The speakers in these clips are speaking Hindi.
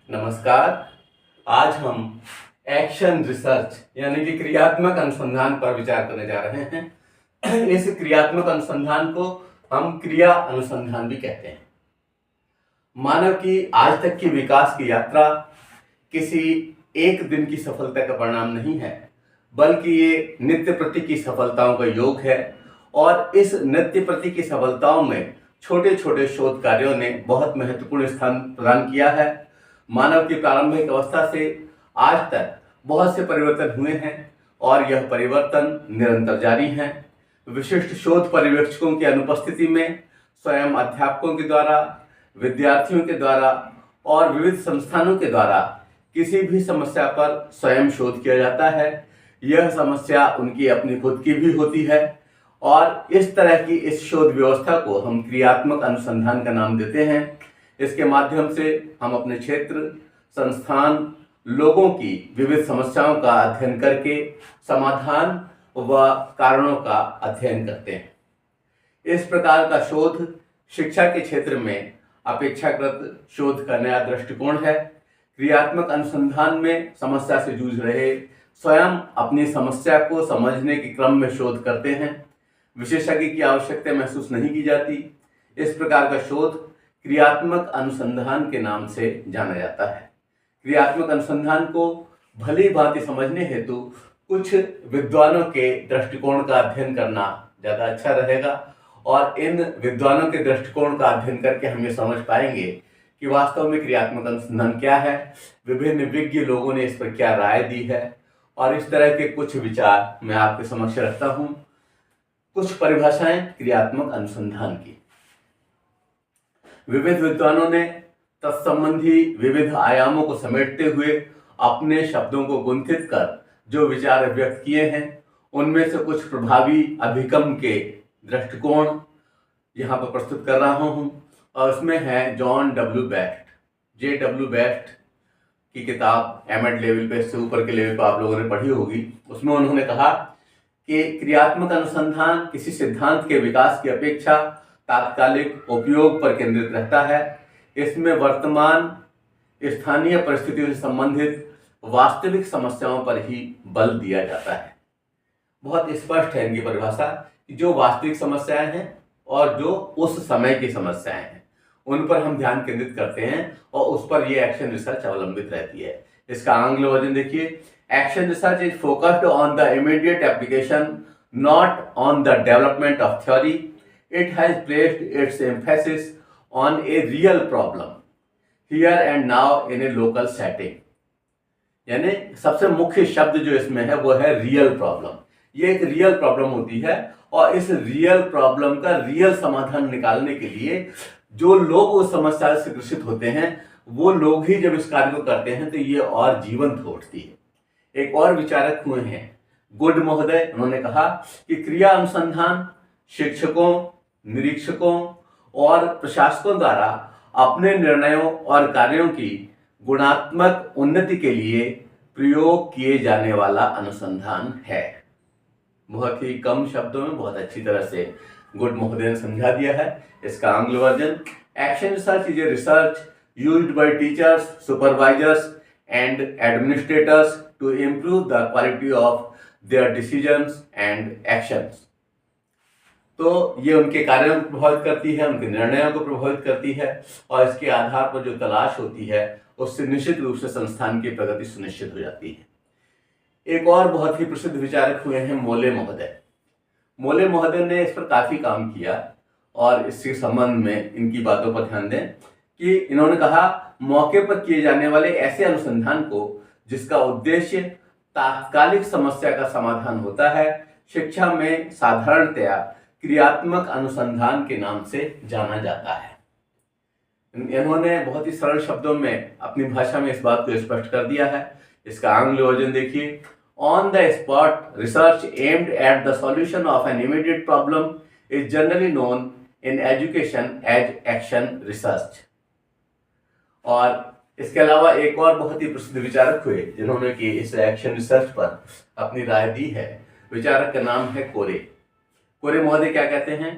नमस्कार। आज हम एक्शन रिसर्च यानी कि क्रियात्मक अनुसंधान पर विचार करने जा रहे हैं। इस क्रियात्मक अनुसंधान को हम क्रिया अनुसंधान भी कहते हैं। मानव की आज तक की विकास की यात्रा किसी एक दिन की सफलता का परिणाम नहीं है, बल्कि ये नित्य प्रति की सफलताओं का योग है। और इस नित्य प्रति की सफलताओं में छोटे छोटे शोध कार्यों ने बहुत महत्वपूर्ण स्थान प्रदान किया है। मानव की प्रारंभिक अवस्था से आज तक बहुत से परिवर्तन हुए हैं और यह परिवर्तन निरंतर जारी हैं। विशिष्ट शोध पर्यवेक्षकों की अनुपस्थिति में स्वयं अध्यापकों के द्वारा, विद्यार्थियों के द्वारा और विविध संस्थानों के द्वारा किसी भी समस्या पर स्वयं शोध किया जाता है। यह समस्या उनकी अपनी खुद की भी होती है और इस तरह की इस शोध व्यवस्था को हम क्रियात्मक अनुसंधान का नाम देते हैं। इसके माध्यम से हम अपने क्षेत्र, संस्थान, लोगों की विविध समस्याओं का अध्ययन करके समाधान व कारणों का अध्ययन करते हैं। इस प्रकार का शोध शिक्षा के क्षेत्र में अपेक्षाकृत शोध का नया दृष्टिकोण है। क्रियात्मक अनुसंधान में समस्या से जूझ रहे स्वयं अपनी समस्या को समझने के क्रम में शोध करते हैं। विशेषज्ञ की आवश्यकता महसूस नहीं की जाती। इस प्रकार का शोध क्रियात्मक अनुसंधान के नाम से जाना जाता है। क्रियात्मक अनुसंधान को भली भांति समझने हेतु कुछ विद्वानों के दृष्टिकोण का अध्ययन करना ज़्यादा अच्छा रहेगा और इन विद्वानों के दृष्टिकोण का अध्ययन करके हम ये समझ पाएंगे कि वास्तव में क्रियात्मक अनुसंधान क्या है, विभिन्न विज्ञ लोगों ने इस पर क्या राय दी है। और इस तरह के कुछ विचार मैं आपके समक्ष रखता हूँ। कुछ परिभाषाएं क्रियात्मक अनुसंधान की। विविध विद्वानों ने तत्संबंधी विविध आयामों को समेटते हुए अपने शब्दों को गुंथित कर जो विचार व्यक्त किए हैं, उनमें से कुछ प्रभावी अभिगम के दृष्टिकोण यहाँ पर प्रस्तुत कर रहा हूँ। और उसमें है John W best, J.W. Best की किताब एमएड लेवल पे, इससे ऊपर के लेवल पर आप लोगों ने पढ़ी होगी। उसमें उन्होंने कहा कि क्रियात्मक अनुसंधान किसी सिद्धांत के विकास की अपेक्षा तात्कालिक उपयोग पर केंद्रित रहता है। इसमें वर्तमान स्थानीय परिस्थितियों से संबंधित वास्तविक समस्याओं पर ही बल दिया जाता है। बहुत स्पष्ट है इनकी परिभाषा कि जो वास्तविक समस्याएं हैं और जो उस समय की समस्याएं हैं, उन पर हम ध्यान केंद्रित करते हैं और उस पर ये एक्शन रिसर्च अवलंबित रहती है। इसका आंग्ल वर्जन देखिए। Action research is focused on the immediate application, not on the development of theory. It has placed its emphasis on a real problem here and now in a local setting। यानी सबसे मुख्य शब्द जो इसमें है वो है रियल प्रॉब्लम। ये एक रियल प्रॉब्लम होती है और इस रियल प्रॉब्लम का रियल समाधान निकालने के लिए जो लोग उस समस्या से ग्रसित होते हैं, वो लोग ही जब इस कार्य को करते हैं तो ये और जीवंत हो उठती है। एक और विचारक हुए हैं गुड महोदय, उन्होंने कहा कि क्रिया अनुसंधान शिक्षकों, निरीक्षकों और प्रशासकों द्वारा अपने निर्णयों और कार्यों की गुणात्मक उन्नति के लिए प्रयोग किए जाने वाला अनुसंधान है। बहुत ही कम शब्दों में बहुत अच्छी तरह से गुड महोदय ने समझा दिया है। इसका आंग्ल version, action research is a research used by teachers, supervisors and administrators to improve the quality of their decisions and actions. तो ये उनके कार्यों को प्रभावित करती है, उनके निर्णयों को प्रभावित करती है और इसके आधार पर जो तलाश होती है उससे निश्चित रूप से संस्थान की प्रगति सुनिश्चित हो जाती है। एक और बहुत ही प्रसिद्ध विचारक हुए हैं मोले महोदय। मोले महोदय ने इस पर काफ़ी काम किया और इसके संबंध में इनकी बातों पर ध्यान दें कि इन्होंने कहा, मौके पर किए जाने वाले ऐसे अनुसंधान को जिसका उद्देश्य तात्कालिक समस्या का समाधान होता है, शिक्षा में साधारणतया क्रियात्मक अनुसंधान के नाम से जाना जाता है। इन्होंने बहुत ही सरल शब्दों में अपनी भाषा में इस बात को स्पष्ट कर दिया है। इसका आंग्ल वर्जन देखिए। On the spot research aimed at the solution of an immediate problem is generally known in education as action research. और इसके अलावा एक और बहुत ही प्रसिद्ध विचारक हुए जिन्होंने कि इस एक्शन रिसर्च पर अपनी राय दी है। विचारक का नाम है कोरे। कोरे महोदय क्या कहते हैं?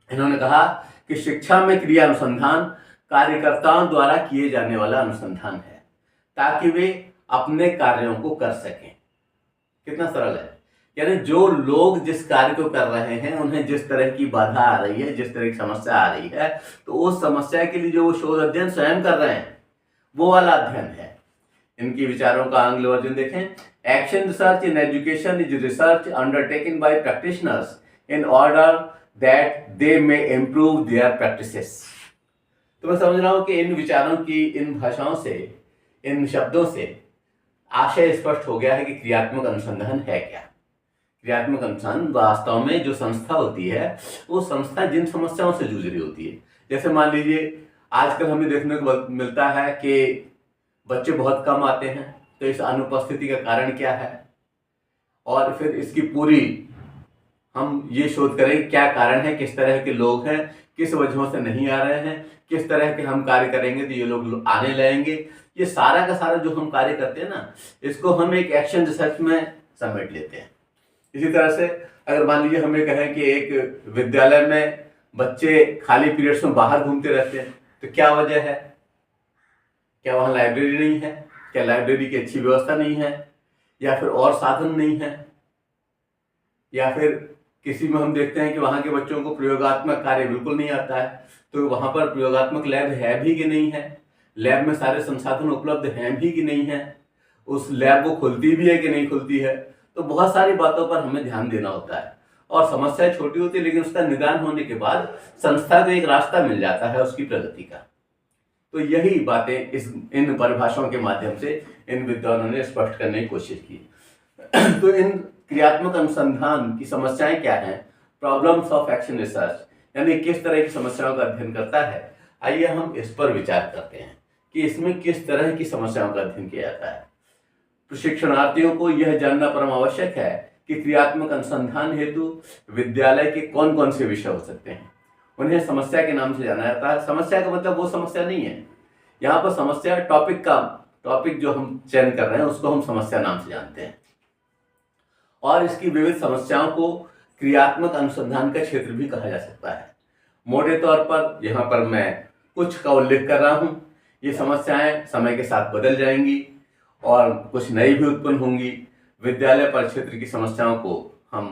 इन्होंने कहा कि शिक्षा में क्रिया अनुसंधान कार्यकर्ताओं द्वारा किए जाने वाला अनुसंधान है, ताकि वे अपने कार्यों को कर सकें। कितना सरल है। यानी जो लोग जिस कार्य को कर रहे हैं, उन्हें जिस तरह की बाधा आ रही है, जिस तरह की समस्या आ रही है, तो उस समस्या के लिए जो वो शोध अध्ययन स्वयं कर रहे हैं, वो वाला अध्ययन है। इनकी विचारों का आंग्ल वर्जन देखें। Action research in education is research undertaken by practitioners in order that they may improve their practices. तो मैं समझ रहा हूं कि इन विचारों की, इन भाषाओं से, इन शब्दों से आशय स्पष्ट हो गया है कि क्रियात्मक अनुसंधान है क्या। क्रियात्मक अनुसंधान वास्तव में जो संस्था होती है, वो संस्था जिन समस्याओं से जूझ रही होती है। जैसे मान लीजिए आजकल हमें देखने को मिलता है कि बच्चे बहुत कम आते हैं, तो इस अनुपस्थिति का कारण क्या है, और फिर इसकी पूरी हम ये शोध करें क्या कारण है, किस तरह के लोग हैं, किस वजहों से नहीं आ रहे हैं, किस तरह के हम कार्य करेंगे तो ये लोग आने लगेंगे। ये सारा का सारा जो हम कार्य करते हैं ना, इसको हम एक एक्शन रिसर्च में समेट लेते हैं। इसी तरह से अगर मान लीजिए हमें कहें कि एक विद्यालय में बच्चे खाली पीरियड्स में बाहर घूमते रहते हैं, तो क्या वजह है? क्या वहाँ लाइब्रेरी नहीं है? क्या लाइब्रेरी की अच्छी व्यवस्था नहीं है, या फिर और साधन नहीं है, या फिर किसी में हम देखते हैं कि वहाँ के बच्चों को प्रयोगात्मक कार्य बिल्कुल नहीं आता है, तो वहाँ पर प्रयोगात्मक लैब है भी कि नहीं है, लैब में सारे संसाधन उपलब्ध हैं भी कि नहीं है, उस लैब को खुलती भी है कि नहीं खुलती है। तो बहुत सारी बातों पर हमें ध्यान देना होता है, और समस्या छोटी होती है, लेकिन उसका निदान होने के बाद संस्था को एक रास्ता मिल जाता है उसकी प्रगति का। तो यही बातें इन परिभाषाओं के माध्यम से इन विद्वानों ने स्पष्ट करने की कोशिश की। तो इन क्रियात्मक अनुसंधान की समस्याएं क्या हैं? प्रॉब्लम्स ऑफ एक्शन रिसर्च, यानी किस तरह की समस्याओं का अध्ययन करता है। आइए हम इस पर विचार करते हैं कि इसमें किस तरह की समस्याओं का अध्ययन किया जाता है। प्रशिक्षणार्थियों को यह जानना परम आवश्यक है कि क्रियात्मक अनुसंधान हेतु विद्यालय के कौन कौन से विषय हो सकते हैं। उन्हें समस्या के नाम से जाना जाता है। समस्या का मतलब वो समस्या नहीं है, यहाँ पर समस्या टॉपिक जो हम चयन कर रहे हैं उसको हम समस्या नाम से जानते हैं, और इसकी विविध समस्याओं को क्रियात्मक अनुसंधान का क्षेत्र भी कहा जा सकता है। मोटे तौर पर यहाँ पर मैं कुछ का उल्लेख कर रहा हूँ। ये समस्याएं समय के साथ बदल जाएंगी और कुछ नई भी उत्पन्न होंगी। विद्यालय परिक्षेत्र की समस्याओं को हम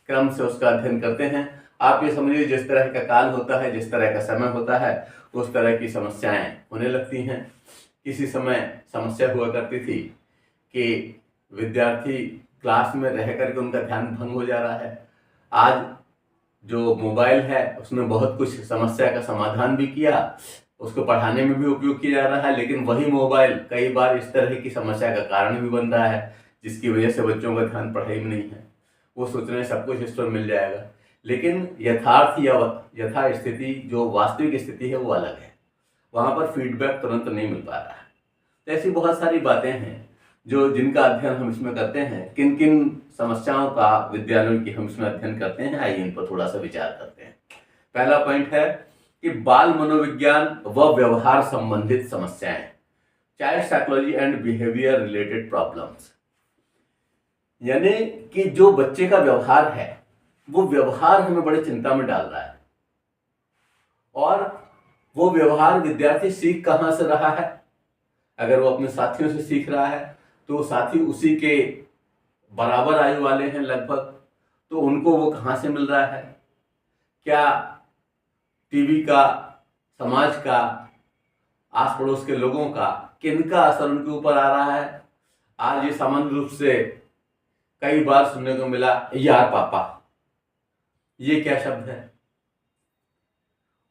क्रम से उसका अध्ययन करते हैं। आप ये समझिए, जिस तरह का काल होता है, जिस तरह का समय होता है, उस तरह की समस्याएं होने लगती हैं। किसी समय समस्या हुआ करती थी कि विद्यार्थी क्लास में रह करके उनका ध्यान भंग हो जा रहा है। आज जो मोबाइल है उसने बहुत कुछ समस्या का समाधान भी किया, उसको पढ़ाने में भी उपयोग किया जा रहा है, लेकिन वही मोबाइल कई बार इस तरह की समस्या का कारण भी बन रहा है, जिसकी वजह से बच्चों का ध्यान पढ़ाई में नहीं है। वो सोच रहे हैं सब कुछ इस पर मिल जाएगा, लेकिन यथार्थ या यथा स्थिति जो वास्तविक स्थिति है वो अलग है। वहाँ पर फीडबैक तुरंत नहीं मिल पा रहा है। तो ऐसी बहुत सारी बातें हैं जिनका अध्ययन हम इसमें करते हैं। किन किन समस्याओं का विद्यालयों की हम इसमें अध्ययन करते हैं, आइए इन पर थोड़ा सा विचार करते हैं। पहला पॉइंट है कि बाल मनोविज्ञान व व्यवहार संबंधित समस्याएं, child psychology and behaviour related problems. यानी कि जो बच्चे का व्यवहार है, वो व्यवहार हमें बड़ी चिंता में डाल रहा है, और वो व्यवहार विद्यार्थी सीख कहाँ से रहा है। अगर वो अपने साथियों से सीख रहा है तो साथी उसी के बराबर आयु वाले हैं लगभग, तो उनको वो कहाँ से मिल रहा है। क्या टीवी का, समाज का, आस पड़ोस के लोगों का, किनका असर उनके ऊपर आ रहा है। आज ये सामान्य रूप से कई बार सुनने को मिला, यार पापा, ये क्या शब्द है।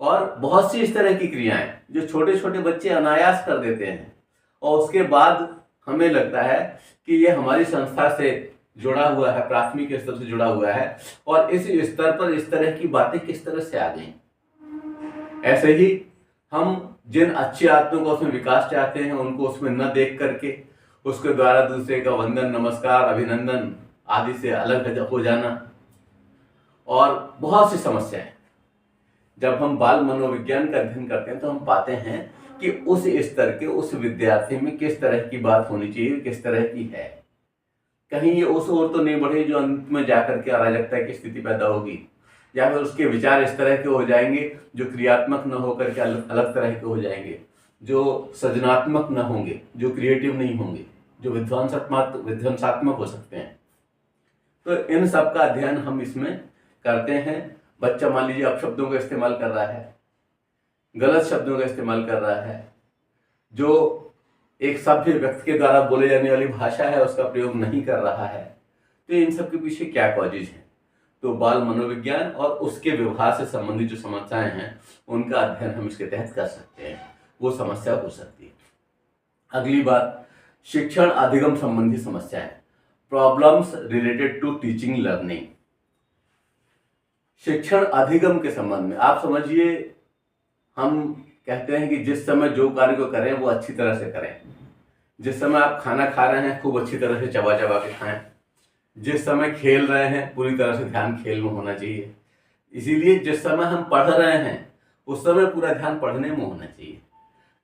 और बहुत सी इस तरह की क्रियाएं जो छोटे छोटे बच्चे अनायास कर देते हैं, और उसके बाद हमें लगता है कि ये हमारी संस्था से जुड़ा हुआ है, प्राथमिक स्तर से जुड़ा हुआ है, और इस स्तर पर इस तरह की बातें किस तरह से आ गई। ऐसे ही हम जिन अच्छी आदतों का उसमें विकास चाहते हैं, उनको उसमें न देख करके उसके द्वारा दूसरे का वंदन, नमस्कार, अभिनंदन आदि से अलग हो जाना, और बहुत सी समस्याएं। जब हम बाल मनोविज्ञान का अध्ययन करते हैं तो हम पाते हैं कि उस स्तर के उस विद्यार्थी में किस तरह की बात होनी चाहिए, किस तरह की है। कहीं ये उस ओर तो नहीं बढ़े जो अंत में जाकर के अराजकता की स्थिति पैदा होगी। या फिर उसके विचार इस तरह के हो जाएंगे जो क्रियात्मक न होकर के अलग अलग तरह के हो जाएंगे, जो सृजनात्मक न होंगे, जो क्रिएटिव नहीं होंगे, जो विध्वंसात्मक हो सकते हैं। तो इन सब का अध्ययन हम इसमें करते हैं। बच्चा मान लीजिए अपशब्दों का इस्तेमाल कर रहा है, गलत शब्दों का इस्तेमाल कर रहा है, जो एक सभ्य व्यक्ति के द्वारा बोले जाने वाली भाषा है उसका प्रयोग नहीं कर रहा है, तो इन सब के पीछे क्या कॉजेज हैं? तो बाल मनोविज्ञान और उसके व्यवहार से संबंधित जो समस्याएं हैं उनका अध्ययन हम इसके तहत कर सकते हैं, वो समस्या हो सकती है। अगली बात, शिक्षण अधिगम संबंधी समस्याएं, problems related to teaching learning. शिक्षण अधिगम के संबंध में आप समझिए, हम कहते हैं कि जिस समय जो कार्य को करें वो अच्छी तरह से करें। जिस समय आप खाना खा रहे हैं खूब अच्छी तरह से चबा चबा के खाएं। जिस समय खेल रहे हैं पूरी तरह से ध्यान खेल में होना चाहिए। इसीलिए जिस समय हम पढ़ रहे हैं उस समय पूरा ध्यान पढ़ने में होना चाहिए।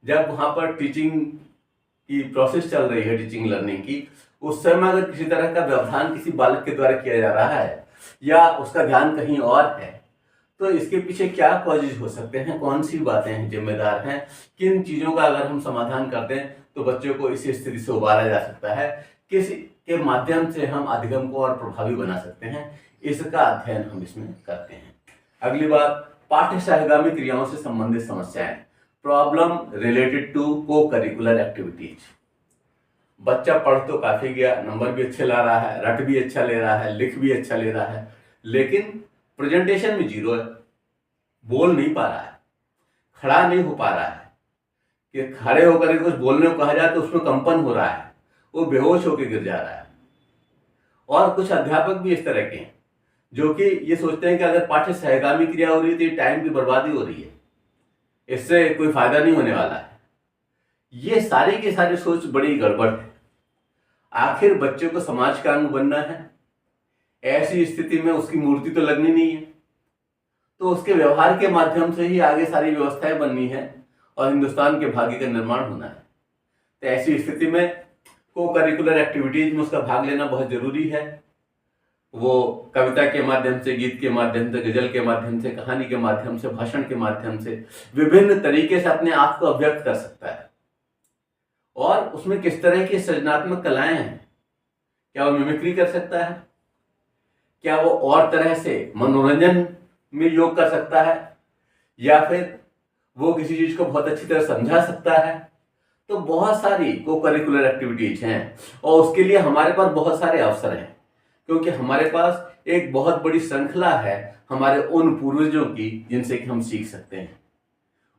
जब वहाँ पर टीचिंग की प्रोसेस चल रही है, टीचिंग लर्निंग की, उस समय अगर किसी तरह का व्यवधान किसी बालक के द्वारा किया जा रहा है या उसका ध्यान कहीं और है, तो इसके पीछे क्या कॉजेज हो सकते हैं, कौन सी बातें हैं जिम्मेदार हैं, किन चीज़ों का अगर हम समाधान करते हैं तो बच्चों को इस स्थिति से उबारा जा सकता है, किस के माध्यम से हम अधिगम को और प्रभावी बना सकते हैं, इसका अध्ययन हम इसमें करते हैं। अगली बात, पाठ्य सहगामी क्रियाओं से संबंधित समस्याएं, प्रॉब्लम रिलेटेड टू को करिकुलर एक्टिविटीज। बच्चा पढ़ तो काफी गया, नंबर भी अच्छे ला रहा है, रट भी अच्छा ले रहा है, लिख भी अच्छा ले रहा है, लेकिन प्रेजेंटेशन में जीरो है, बोल नहीं पा रहा है, खड़ा नहीं हो पा रहा है, कि खड़े होकर कुछ बोलने को कहा जाए तो उसमें कंपन हो रहा है, वो बेहोश होकर गिर जा रहा है। और कुछ अध्यापक भी इस तरह के हैं जो कि ये सोचते हैं कि अगर पाठ्य सहगामी क्रिया हो रही है तो ये टाइम की बर्बादी हो रही है, इससे कोई फायदा नहीं होने वाला है। ये सारी की सारी सोच बड़ी गड़बड़ है। आखिर बच्चे को समाज का अंग बनना है, ऐसी स्थिति में उसकी मूर्ति तो लगनी नहीं है, तो उसके व्यवहार के माध्यम से ही आगे सारी व्यवस्थाएं बननी है और हिंदुस्तान के भाग्य का निर्माण होना है। तो ऐसी स्थिति में को करिकुलर एक्टिविटीज में उसका भाग लेना बहुत जरूरी है। वो कविता के माध्यम से, गीत के माध्यम से, गजल के माध्यम से, कहानी के माध्यम से, भाषण के माध्यम से विभिन्न तरीके से अपने आप को अभिव्यक्त कर सकता है। और उसमें किस तरह की सृजनात्मक कलाएं हैं, क्या वो मिमिक्री कर सकता है, क्या वो और तरह से मनोरंजन में योग कर सकता है, या फिर वो किसी चीज को बहुत अच्छी तरह समझा सकता है। तो बहुत सारी को करिकुलर एक्टिविटीज हैं और उसके लिए हमारे पास बहुत सारे अवसर हैं, क्योंकि हमारे पास एक बहुत बड़ी श्रृंखला है हमारे उन पूर्वजों की जिनसे कि हम सीख सकते हैं।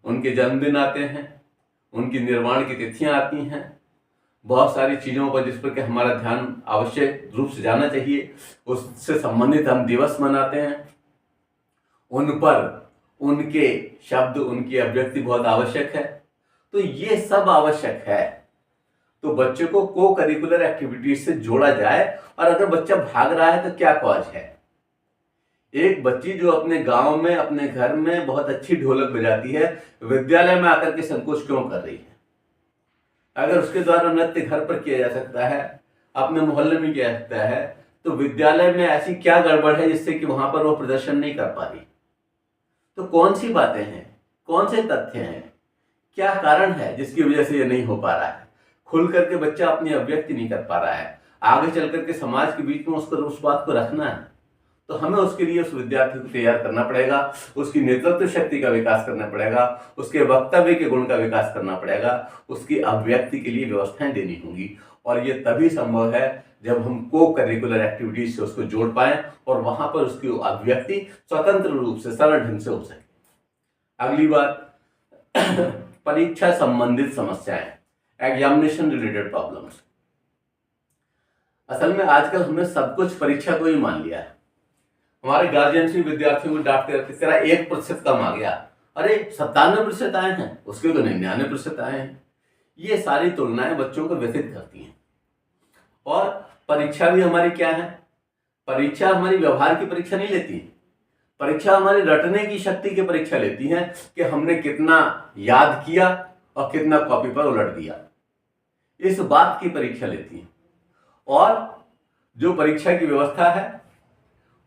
उनके जन्मदिन आते हैं, उनकी निर्वाण की तिथियां आती हैं, बहुत सारी चीज़ों पर जिस पर कि हमारा ध्यान आवश्यक रूप से जाना चाहिए, उससे संबंधित हम दिवस मनाते हैं। उन पर उनके शब्द, उनकी अभिव्यक्ति बहुत आवश्यक है। तो ये सब आवश्यक है, तो बच्चे को करिकुलर एक्टिविटीज से जोड़ा जाए। और अगर बच्चा भाग रहा है तो क्या कॉज है? एक बच्ची जो अपने गांव में, अपने घर में बहुत अच्छी ढोलक बजाती है, विद्यालय में आकर के संकोच क्यों कर रही है? अगर उसके द्वारा नृत्य घर पर किया जा सकता है, अपने मोहल्ले में किया जा सकता है, तो विद्यालय में ऐसी क्या गड़बड़ है जिससे कि वहां पर वो प्रदर्शन नहीं कर पा रही? तो कौन सी बातें हैं, कौन से तथ्य हैं, क्या कारण है जिसकी वजह से ये नहीं हो पा रहा है? खुल करके बच्चा अपनी अभिव्यक्ति नहीं कर पा रहा है। आगे चल करके समाज के बीच में उसको उस बात को रखना है, तो हमें उसके लिए उस विद्यार्थी को तैयार करना पड़ेगा, उसकी नेतृत्व शक्ति का विकास करना पड़ेगा, उसके वक्तव्य के गुण का विकास करना पड़ेगा, उसकी अभिव्यक्ति के लिए व्यवस्थाएं देनी होंगी। और ये तभी संभव है जब हम को करिकुलर एक्टिविटीज से उसको जोड़ पाएं और वहां पर उसकी अभिव्यक्ति स्वतंत्र रूप से, सरल ढंग से हो सके। अगली बात, परीक्षा संबंधित समस्याएं, एग्जामिनेशन रिलेटेड प्रॉब्लम्स। असल में आजकल हमने सब कुछ परीक्षा को ही मान लिया है। हमारे गार्जियन भी विद्यार्थियों को डांटते रहते, तेरा 1% कम आ गया, अरे 97% आए हैं, उसके तो 99% आए हैं। ये सारी तुलनाएं बच्चों को व्यथित करती हैं। और परीक्षा भी हमारी क्या है? परीक्षा हमारी व्यवहार की परीक्षा नहीं लेती, परीक्षा हमारी रटने की शक्ति की परीक्षा लेती है कि हमने कितना याद किया और कितना कॉपी पर उलट दिया, इस बात की परीक्षा लेती है। और जो परीक्षा की व्यवस्था है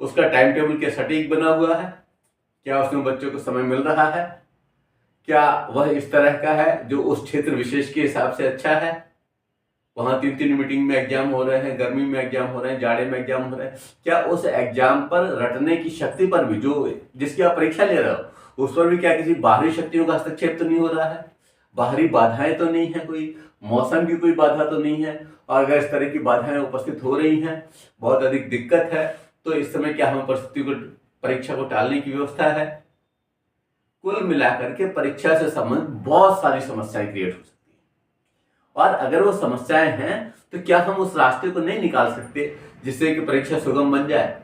उसका टाइम टेबल क्या सटीक बना हुआ है? क्या उसमें बच्चों को समय मिल रहा है? क्या वह इस तरह का है जो उस क्षेत्र विशेष के हिसाब से अच्छा है? वहां 3-3 मीटिंग में एग्जाम हो रहे हैं, गर्मी में एग्जाम हो रहे हैं, जाड़े में एग्जाम हो रहे हैं, क्या उस एग्जाम पर रटने की शक्ति पर भी, जो जिसकी आप परीक्षा ले रहे हो, उस पर भी क्या किसी बाहरी शक्तियों का हस्तक्षेप तो नहीं हो रहा है? बाहरी बाधाएं तो नहीं है, कोई मौसम की कोई बाधा तो नहीं है? और अगर इस तरह की बाधाएं उपस्थित हो रही हैं, बहुत अधिक दिक्कत है, तो इस समय क्या हमें परिस्थिति को, परीक्षा को टालने की व्यवस्था है? कुल मिलाकर के परीक्षा से संबंधित बहुत सारी समस्याएं क्रिएट हो सकती हैं। और अगर वो समस्याएं हैं तो क्या हम उस रास्ते को नहीं निकाल सकते जिससे कि परीक्षा सुगम बन जाए?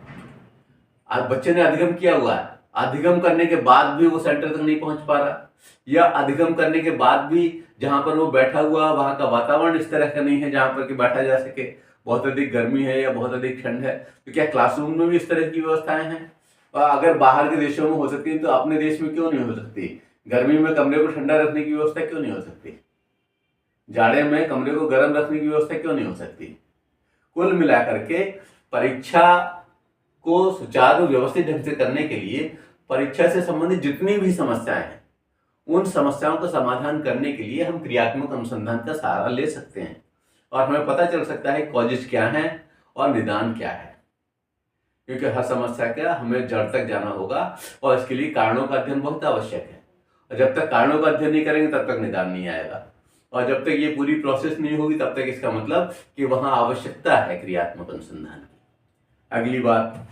आज बच्चे ने अधिगम किया हुआ है, अधिगम करने के बाद भी वो सेंटर तक नहीं पहुंच पा रहा, या अधिगम करने के बाद भी जहां पर वो बैठा हुआ वहां का वातावरण इस तरह का नहीं है जहां पर कि बैठा जा सके, बहुत अधिक गर्मी है या बहुत अधिक ठंड है, तो क्या क्लासरूम में भी इस तरह की व्यवस्थाएं हैं? और अगर बाहर के देशों में हो सकती है तो अपने देश में क्यों नहीं हो सकती? गर्मी में कमरे को ठंडा रखने की व्यवस्था क्यों नहीं हो सकती? जाड़े में कमरे को गर्म रखने की व्यवस्था क्यों नहीं हो सकती? कुल मिलाकर के परीक्षा को सुचारू व्यवस्थित ढंग से करने के लिए परीक्षा से संबंधित जितनी भी समस्याएं हैं, उन समस्याओं का समाधान करने के लिए हम क्रियात्मक अनुसंधान का सहारा ले सकते हैं और हमें पता चल सकता है कॉजेज क्या है और निदान क्या है। क्योंकि हर समस्या का हमें जड़ तक जाना होगा और इसके लिए कारणों का अध्ययन बहुत आवश्यक है, और जब तक कारणों का अध्ययन नहीं करेंगे तब तक निदान नहीं आएगा, और जब तक ये पूरी प्रोसेस नहीं होगी तब तक इसका मतलब कि वहां आवश्यकता है क्रियात्मक अनुसंधान की। अगली बात,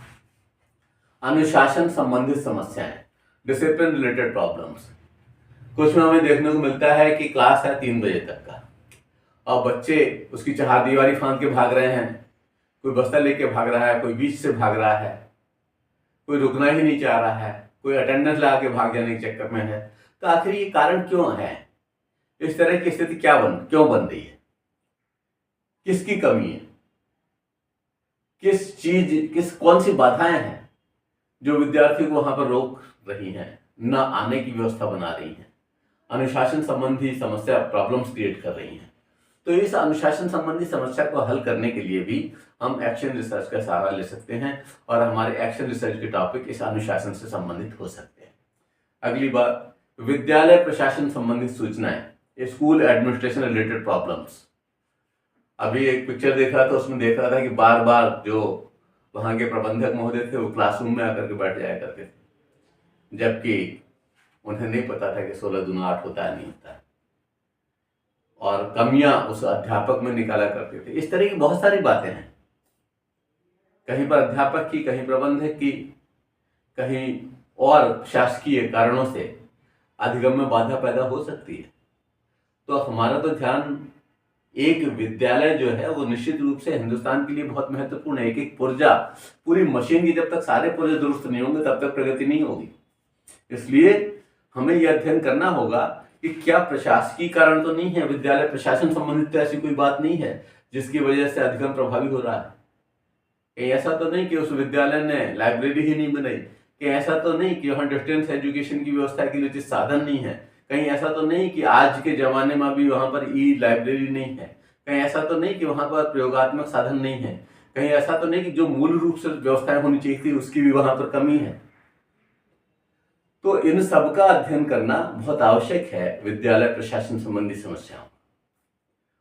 अनुशासन संबंधित समस्याएं, डिसिप्लिन रिलेटेड प्रॉब्लम्स। कुछ में हमें देखने को मिलता है कि क्लास है 3 बजे तक का और बच्चे उसकी चहारदीवारी फांद के भाग रहे हैं, कोई बस्ता लेके भाग रहा है, कोई बीच से भाग रहा है, कोई रुकना ही नहीं चाह रहा है, कोई अटेंडेंस लगा के भाग जाने के चक्कर में है। तो आखिर ये कारण क्यों है? इस तरह की स्थिति क्यों बन रही है? किसकी कमी है? कौन सी बाधाएं हैं जो विद्यार्थियों को वहां पर रोक रही हैं, न आने की व्यवस्था बना रही हैं, अनुशासन संबंधी समस्या, प्रॉब्लम्स क्रिएट कर रही हैं? तो इस अनुशासन संबंधी समस्या को हल करने के लिए भी हम एक्शन रिसर्च का सहारा ले सकते हैं और हमारे एक्शन रिसर्च के टॉपिक इस अनुशासन से संबंधित हो सकते हैं। अगली बात, विद्यालय प्रशासन संबंधित सूचनाएं, स्कूल एडमिनिस्ट्रेशन रिलेटेड प्रॉब्लम्स। अभी एक पिक्चर देख रहा था, उसमें देख रहा था कि बार बार जो वहां के प्रबंधक महोदय थे वो क्लासरूम में आकर के बैठ जाया करते थे, जबकि उन्हें नहीं पता था कि 16 दूना 8 होता है, नहीं होता है, और कमियां उस अध्यापक में निकाला करते थे। इस तरह की बहुत सारी बातें हैं, कहीं पर अध्यापक की, कहीं प्रबंधक की, कहीं और शासकीय कारणों से अधिगम में बाधा पैदा हो सकती है। तो हमारा तो ध्यान, एक विद्यालय जो है वो निश्चित रूप से हिंदुस्तान के लिए बहुत महत्वपूर्ण है। एक पुर्जा, पूरी मशीन की जब तक सारे पुर्जे दुरुस्त नहीं होंगे तब तक प्रगति नहीं होगी। इसलिए हमें यह अध्ययन करना होगा कि क्या प्रशासकीय कारण तो नहीं है, विद्यालय प्रशासन संबंधित तो ऐसी कोई बात नहीं है जिसकी वजह से अधिगम प्रभावी हो रहा है। कहीं ऐसा तो नहीं कि उस विद्यालय ने लाइब्रेरी ही नहीं बनाई, कहीं ऐसा तो नहीं कि वहाँ डिस्टेंस एजुकेशन की व्यवस्था के लिए उचित साधन नहीं है, कहीं ऐसा तो नहीं कि आज के जमाने में भी वहाँ पर ई लाइब्रेरी नहीं है, कहीं ऐसा तो नहीं कि वहाँ पर प्रयोगात्मक साधन नहीं है, कहीं ऐसा तो नहीं कि जो मूल रूप से व्यवस्थाएं होनी चाहिए थी उसकी भी वहाँ पर कमी है। तो इन सब का अध्ययन करना बहुत आवश्यक है विद्यालय प्रशासन संबंधी समस्याओं,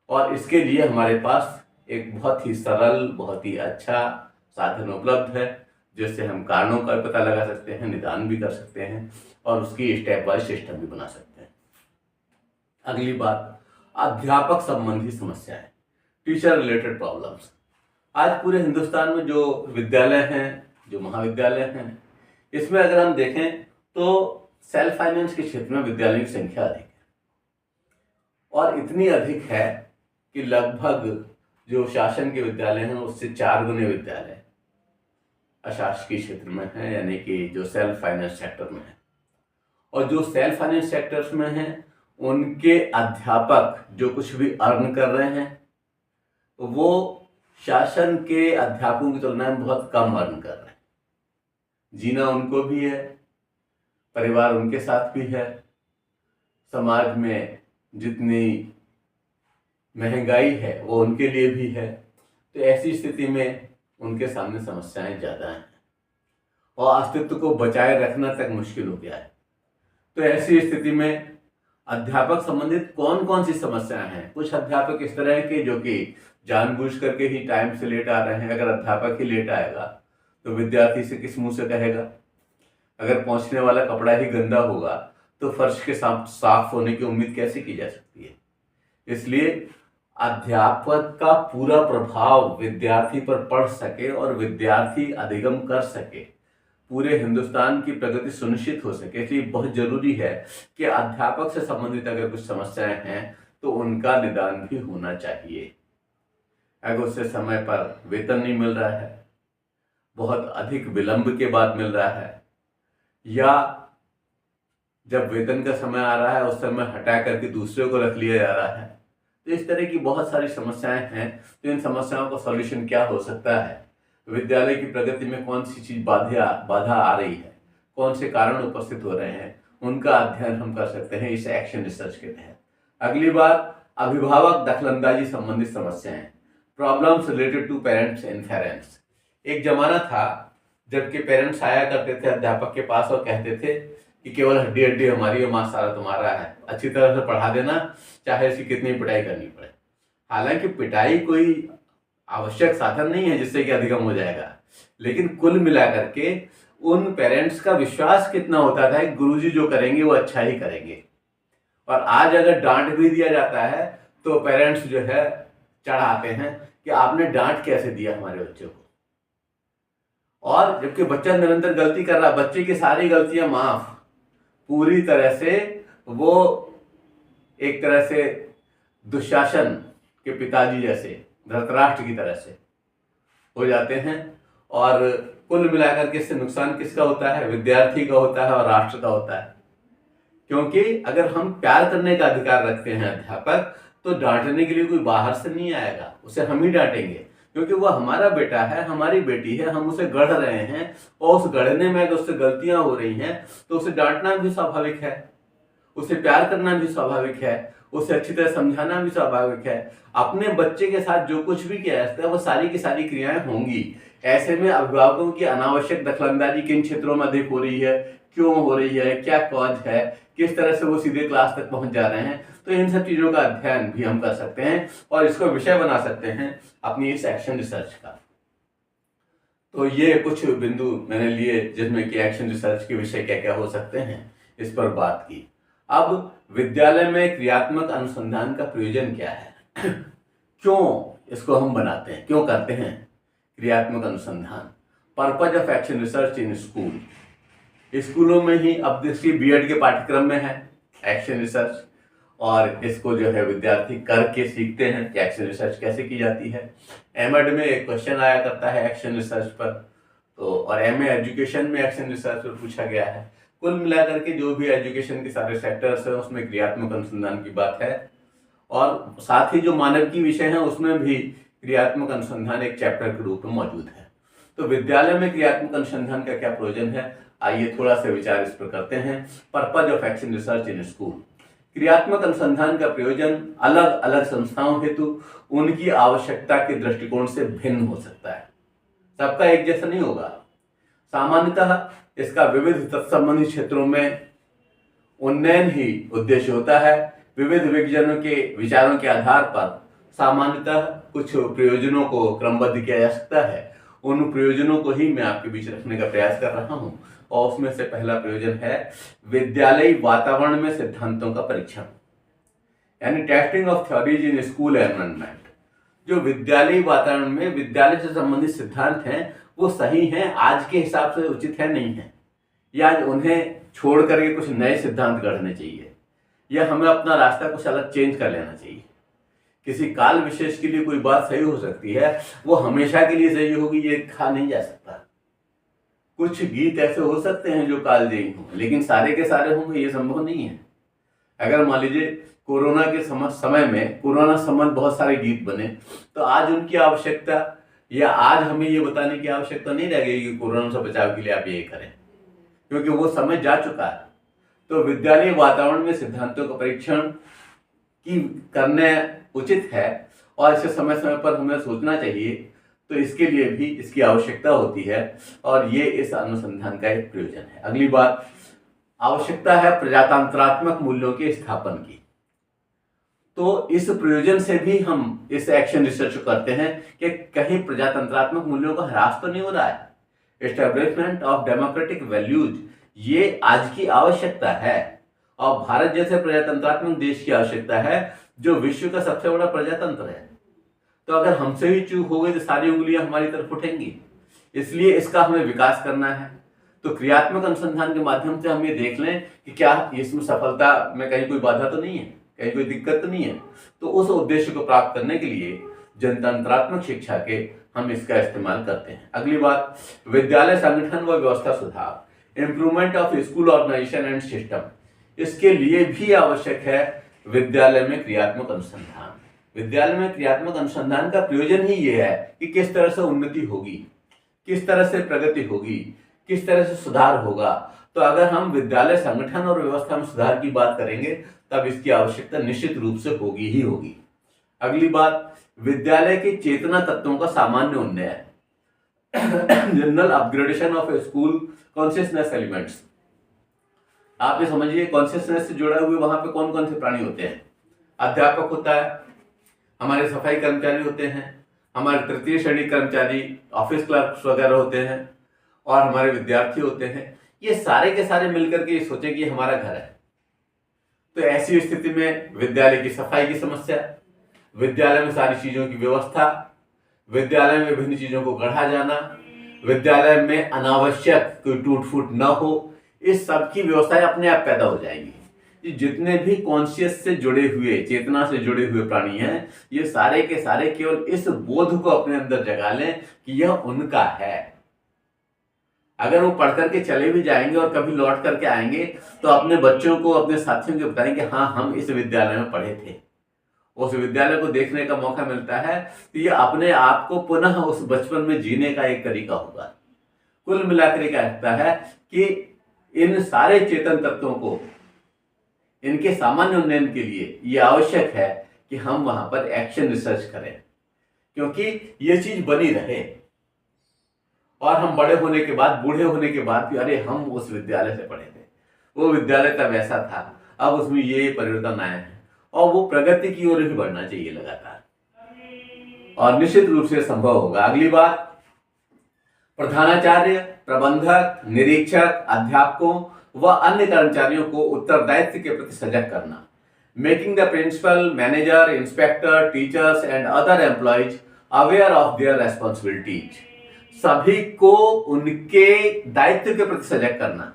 और इसके लिए हमारे पास एक बहुत ही सरल, बहुत ही अच्छा साधन उपलब्ध है जिससे हम कारणों का पता लगा सकते हैं, निदान भी कर सकते हैं और उसकी स्टेप बाय सिस्टम भी बना सकते हैं। अगली बात, अध्यापक संबंधी समस्याएं, टीचर रिलेटेड प्रॉब्लम्स। आज पूरे हिंदुस्तान में जो विद्यालय हैं, जो महाविद्यालय हैं, इसमें अगर हम देखें तो सेल्फ फाइनेंस के क्षेत्र में विद्यालयों की संख्या अधिक है, और इतनी अधिक है कि लगभग जो शासन के विद्यालय हैं उससे 4 गुने विद्यालय अशासकीय क्षेत्र में है, यानी कि जो सेल्फ फाइनेंस सेक्टर में है। और जो सेल्फ फाइनेंस सेक्टर्स में हैं उनके अध्यापक जो कुछ भी अर्न कर रहे हैं वो शासन के अध्यापकों की तुलना में बहुत कम अर्न कर रहे हैं। जीना उनको भी है, परिवार उनके साथ भी है, समाज में जितनी महंगाई है वो उनके लिए भी है। तो ऐसी स्थिति में उनके सामने समस्याएं ज़्यादा हैं। और अस्तित्व को बचाए रखना तक मुश्किल हो गया है। तो ऐसी स्थिति में अध्यापक संबंधित कौन कौन सी समस्याएं हैं? कुछ अध्यापक इस तरह के जो कि जानबूझ करके ही टाइम से लेट आ रहे हैं। अगर अध्यापक ही लेट आएगा तो विद्यार्थी से किस मुंह से कहेगा? अगर पहुंचने वाला कपड़ा ही गंदा होगा तो फर्श के साफ होने की उम्मीद कैसे की जा सकती है? इसलिए अध्यापक का पूरा प्रभाव विद्यार्थी पर पड़ सके और विद्यार्थी अधिगम कर सके, पूरे हिंदुस्तान की प्रगति सुनिश्चित हो सके, इसलिए बहुत जरूरी है कि अध्यापक से संबंधित अगर कुछ समस्याएं हैं तो उनका निदान भी होना चाहिए। अगर उससे समय पर वेतन नहीं मिल रहा है, बहुत अधिक विलंब के बाद मिल रहा है, या जब वेतन का समय आ रहा है उस समय हटा करके दूसरे को रख लिया जा रहा है, तो इस तरह की बहुत सारी समस्याएं हैं। तो इन समस्याओं का सॉल्यूशन क्या हो सकता है? विद्यालय की प्रगति में कौन सी चीज बाधा आ रही है, कौन से कारण उपस्थित हो रहे हैं, उनका अध्ययन हम कर सकते हैं इस एक्शन रिसर्च के तहत। अगली बात, अभिभावक दखलंदाजी संबंधित समस्याएं, प्रॉब्लम्स रिलेटेड टू पेरेंट्स इंफेरेंस। एक जमाना था जबकि पेरेंट्स आया करते थे अध्यापक के पास और कहते थे कि केवल हड्डी हड्डी हमारी है, माँ सारा तुम्हारा है, अच्छी तरह से पढ़ा देना, चाहे इसकी कितनी पिटाई करनी पड़े। हालांकि पिटाई कोई आवश्यक साधन नहीं है जिससे कि अधिगम हो जाएगा, लेकिन कुल मिलाकर के उन पेरेंट्स का विश्वास कितना होता था कि गुरुजी जो करेंगे वो अच्छा ही करेंगे। और आज अगर डांट भी दिया जाता है तो पेरेंट्स जो है चढ़ाते हैं कि आपने डांट कैसे दिया हमारे बच्चे को। और जबकि बच्चा निरंतर गलती कर रहा, बच्चे की सारी गलतियां माफ, पूरी तरह से वो एक तरह से दुशासन के पिताजी जैसे, धृतराष्ट्र की तरह से हो जाते हैं। और कुल मिलाकर के इससे नुकसान किसका होता है? विद्यार्थी का होता है और राष्ट्र का होता है। क्योंकि अगर हम प्यार करने का अधिकार रखते हैं अध्यापक, तो डांटने के लिए कोई बाहर से नहीं आएगा, उसे हम ही डांटेंगे, क्योंकि वो हमारा बेटा है, हमारी बेटी है, हम उसे गढ़ रहे हैं और उस गढ़ने में अगर उससे गलतियां हो रही हैं तो उसे डांटना भी स्वाभाविक है, उसे प्यार करना भी स्वाभाविक है, उसे अच्छी तरह समझाना भी स्वाभाविक है। अपने बच्चे के साथ जो कुछ भी किया जाता है वो सारी की सारी क्रियाएं होंगी। ऐसे में अभिभावकों की अनावश्यक दखलंदाजी किन क्षेत्रों में अधिक हो रही है, क्यों हो रही है, क्या कॉज है, किस तरह से वो सीधे क्लास तक पहुंच जा रहे हैं, तो इन सब चीजों का अध्ययन भी हम कर सकते हैं और इसको विषय बना सकते हैं अपनी इस एक्शन रिसर्च का। तो ये कुछ बिंदु मैंने लिए जिसमें कि एक्शन रिसर्च के विषय क्या क्या हो सकते हैं, इस पर बात की। अब विद्यालय में क्रियात्मक अनुसंधान का प्रयोजन क्या है? क्यों इसको हम बनाते हैं, क्यों करते हैं क्रियात्मक अनुसंधान? Purpose of action research in school. स्कूलों में ही अब इसकी बीएड के पाठ्यक्रम में है एक्शन रिसर्च, और इसको जो है विद्यार्थी करके सीखते हैं कि एक्शन रिसर्च कैसे की जाती है। एमएड में एक क्वेश्चन आया करता है एक्शन रिसर्च पर, तो और एमए एजुकेशन में एक्शन रिसर्च पर पूछा गया है। कुल मिलाकर के जो भी एजुकेशन के सारे सेक्टर्स हैं उसमें क्रियात्मक अनुसंधान की बात है, और साथ ही जो मानविकी विषय हैं उसमें भी क्रियात्मक अनुसंधान एक चैप्टर के रूप में मौजूद है। तो विद्यालय में क्रियात्मक अनुसंधान का क्या प्रयोजन है, आइए थोड़ा सा विचार इस पर करते हैं। Purpose of action research in school. क्रियात्मक अनुसंधान का प्रयोजन अलग अलग संस्थाओं हेतु उनकी आवश्यकता के दृष्टिकोण से भिन्न हो सकता है, सबका एक जैसा नहीं होगा। सामान्यतः इसका विविध तत्संबंधी क्षेत्रों में उन्नयन ही उद्देश्य होता है। विविध विज्ञानों के विचारों के आधार पर सामान्यतः कुछ प्रयोजनों को क्रमबद्ध किया जा सकता है। उन प्रयोजनों को ही मैं आपके बीच रखने का प्रयास कर रहा हूं, और उसमें से पहला प्रयोजन है विद्यालयी वातावरण में सिद्धांतों का परीक्षण, यानी testing of theories in school environment. जो विद्यालयी वातावरण में विद्यालय से संबंधित सिद्धांत हैं वो सही हैं, आज के हिसाब से उचित है नहीं है, या उन्हें छोड़ करके कुछ नए सिद्धांत गढ़ने चाहिए, या हमें अपना रास्ता कुछ अलग चेंज कर लेना चाहिए। किसी काल विशेष के लिए कोई बात सही हो सकती है, वो हमेशा के लिए सही होगी ये कहा नहीं जा सकता। कुछ गीत ऐसे हो सकते हैं जो कालजयी हों, लेकिन सारे के सारे होंगे ये संभव नहीं है। अगर मान लीजिए कोरोना के समय में कोरोना संबंध बहुत सारे गीत बने, तो आज उनकी आवश्यकता या आज हमें ये बताने की आवश्यकता नहीं रह गई कि कोरोना से बचाव के लिए आप ये करें, क्योंकि वो समय जा चुका है। तो विद्यालय वातावरण में सिद्धांतों का परीक्षण की करने उचित है, और इसे समय समय पर हमें सोचना चाहिए तो इसके लिए भी इसकी आवश्यकता होती है और ये इस अनुसंधान का एक प्रयोजन है। अगली बात, आवश्यकता है प्रजातंत्रात्मक मूल्यों के स्थापन की। तो इस प्रयोजन से भी हम इस एक्शन रिसर्च करते हैं कि कहीं प्रजातंत्रात्मक मूल्यों का ह्रास तो नहीं हो रहा है। एस्टेब्लिशमेंट ऑफ डेमोक्रेटिक वैल्यूज, ये आज की आवश्यकता है और भारत जैसे प्रजातंत्रात्मक देश की आवश्यकता है जो विश्व का सबसे बड़ा प्रजातंत्र है। तो अगर हमसे ही चूक हो गई तो सारी उंगलियां हमारी तरफ उठेंगी, इसलिए इसका हमें विकास करना है। तो क्रियात्मक अनुसंधान के माध्यम से हम ये देख लें कि क्या इसमें सफलता में कहीं कोई बाधा तो नहीं है, कहीं कोई दिक्कत तो नहीं है। तो उस उद्देश्य को प्राप्त करने के लिए जनतंत्रात्मक शिक्षा के हम इसका इस्तेमाल करते हैं। अगली बात, विद्यालय संगठन व व्यवस्था सुधार, improvement of school organisation and system. इसके लिए भी आवश्यक है विद्यालय में क्रियात्मक अनुसंधान। विद्यालय में क्रियात्मक अनुसंधान का प्रयोजन ही ये है कि किस तरह से उन्नति होगी, किस तरह से प्रगति होगी, किस तरह से सुधार होगा। तो अगर हम विद्यालय संगठन और व्यवस्था में सुधार की बात करेंगे तब इसकी आवश्यकता निश्चित रूप से होगी ही होगी। अगली बात, विद्यालय के चेतना तत्वों का सामान्य उन्नयन, general upgradation of school consciousness elements. आप ये समझिए, कॉन्शियसनेस से जुड़ा हुए वहां पे कौन कौन से प्राणी होते हैं? अध्यापक होता है, हमारे सफाई कर्मचारी होते हैं, हमारे तृतीय श्रेणी कर्मचारी ऑफिस क्लर्क्स वगैरह होते हैं और हमारे विद्यार्थी होते हैं। ये सारे के सारे मिलकर के सोचें कि हमारा घर है। तो ऐसी स्थिति में विद्यालय की सफाई की समस्या, विद्यालय में सारी चीजों की व्यवस्था, विद्यालय में विभिन्न चीजों को गढ़ा जाना, विद्यालय में अनावश्यक कोई टूट फूट न हो, इस सब की व्यवस्थाएं अपने आप पैदा हो जाएंगी। ये जितने भी कॉन्शियस से जुड़े हुए, चेतना से जुड़े हुए प्राणी हैं, ये सारे के सारे केवल इस बोध को अपने अंदर जगा लें कि यह उनका है। अगर वो पढ़ करके चले भी जाएंगे और कभी लौट करके आएंगे तो अपने बच्चों को, अपने साथियों को बताएंगे हाँ हम इस विद्यालय में पढ़े थे। उस विद्यालय को देखने का मौका मिलता है तो ये अपने आप को पुनः उस बचपन में जीने का एक तरीका होगा। कुल मिलाकर कहता है कि इन सारे चेतन तत्वों को, इनके सामान्य उन्नयन के लिए ये आवश्यक है कि हम वहां पर एक्शन रिसर्च करें, क्योंकि ये चीज बनी रहे और हम बड़े होने के बाद, बूढ़े होने के बाद भी अरे हम उस विद्यालय से पढ़े थे, वो विद्यालय तब ऐसा था, अब उसमें ये परिवर्तन आए हैं और वो प्रगति की ओर भी बढ़ना चाहिए लगातार और निश्चित रूप से संभव होगा। अगली बात, प्रधानाचार्य, प्रबंधक, निरीक्षक, अध्यापकों व अन्य कर्मचारियों को उत्तरदायित्व के प्रति सजग करना। Making the principal, manager, inspector, teachers and other employees aware of their responsibilities. सभी को उनके दायित्व के प्रति सजग करना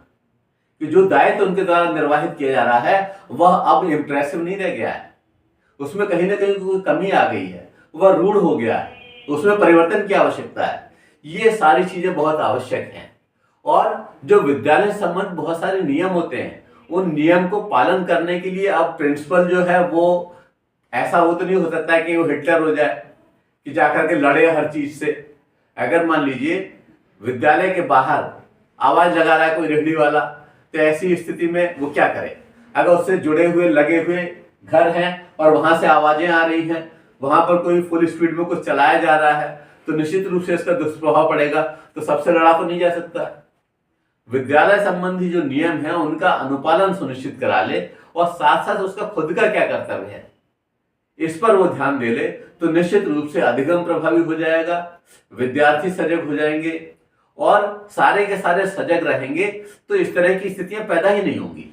कि जो दायित्व उनके द्वारा निर्वाहित किया जा रहा है वह अब इंप्रेसिव नहीं रह गया है, उसमें कहीं ना कहीं कोई कमी आ गई है, वह रूढ़ हो गया है, उसमें परिवर्तन की आवश्यकता है। ये सारी चीजें बहुत आवश्यक हैं और जो विद्यालय संबंध बहुत सारे नियम होते हैं, उन नियम को पालन करने के लिए अब प्रिंसिपल जो है वो ऐसा हो तो नहीं हो सकता है कि वो हिटलर हो जाए कि जाकर के लड़े हर चीज से। अगर मान लीजिए विद्यालय के बाहर आवाज लगा रहा है कोई रेहड़ी वाला, तो ऐसी स्थिति में वो क्या करे? अगर उससे जुड़े हुए लगे हुए घर हैं और वहां से आवाजें आ रही हैं, वहां पर कोई फुल स्पीड में कुछ चलाया जा रहा है, तो निश्चित रूप से इसका दुष्प्रभाव पड़ेगा। तो सबसे लड़ा तो नहीं जा सकता। विद्यालय संबंधी जो नियम है उनका अनुपालन सुनिश्चित करा ले और साथ साथ उसका खुद का क्या कर्तव्य है इस पर वो ध्यान दे ले, तो निश्चित रूप से अधिगम प्रभावी हो जाएगा, विद्यार्थी सजग हो जाएंगे और सारे के सारे सजग रहेंगे तो इस तरह की स्थितियां पैदा ही नहीं होंगी।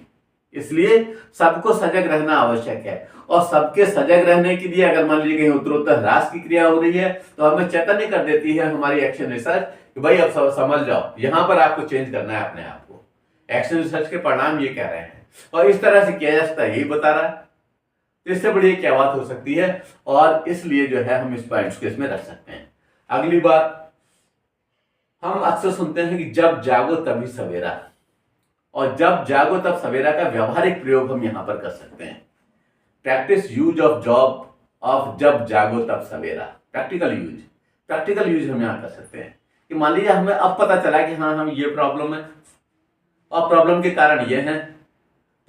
इसलिए सबको सजग रहना आवश्यक है और सबके सजग रहने के लिए अगर मान लीजिए कहीं उत्तरोत्तर ह्रास की क्रिया हो रही है तो हमें चेतावनी कर देती है हमारी एक्शन रिसर्च कि भाई अब समझ जाओ, यहां पर आपको चेंज करना है अपने आप को। एक्शन रिसर्च के परिणाम ये कह रहे हैं और इस तरह से किया जा सकता है, यही बता रहा है। तो इससे बड़ी क्या बात हो सकती है और इसलिए जो है हम इस पॉइंट्स को इसमें रख सकते हैं। अगली बात, हम अक्सर सुनते हैं कि जब जागो तभी सवेरा, और जब जागो तब सवेरा का व्यवहारिक प्रयोग हम यहां पर कर सकते हैं। Practice use of job of जब जागो तब सवेरा, प्रैक्टिकल यूज हम यहां कर सकते हैं कि मान लीजिए हमें अब पता चला कि हाँ हम ये प्रॉब्लम है और प्रॉब्लम के कारण ये हैं,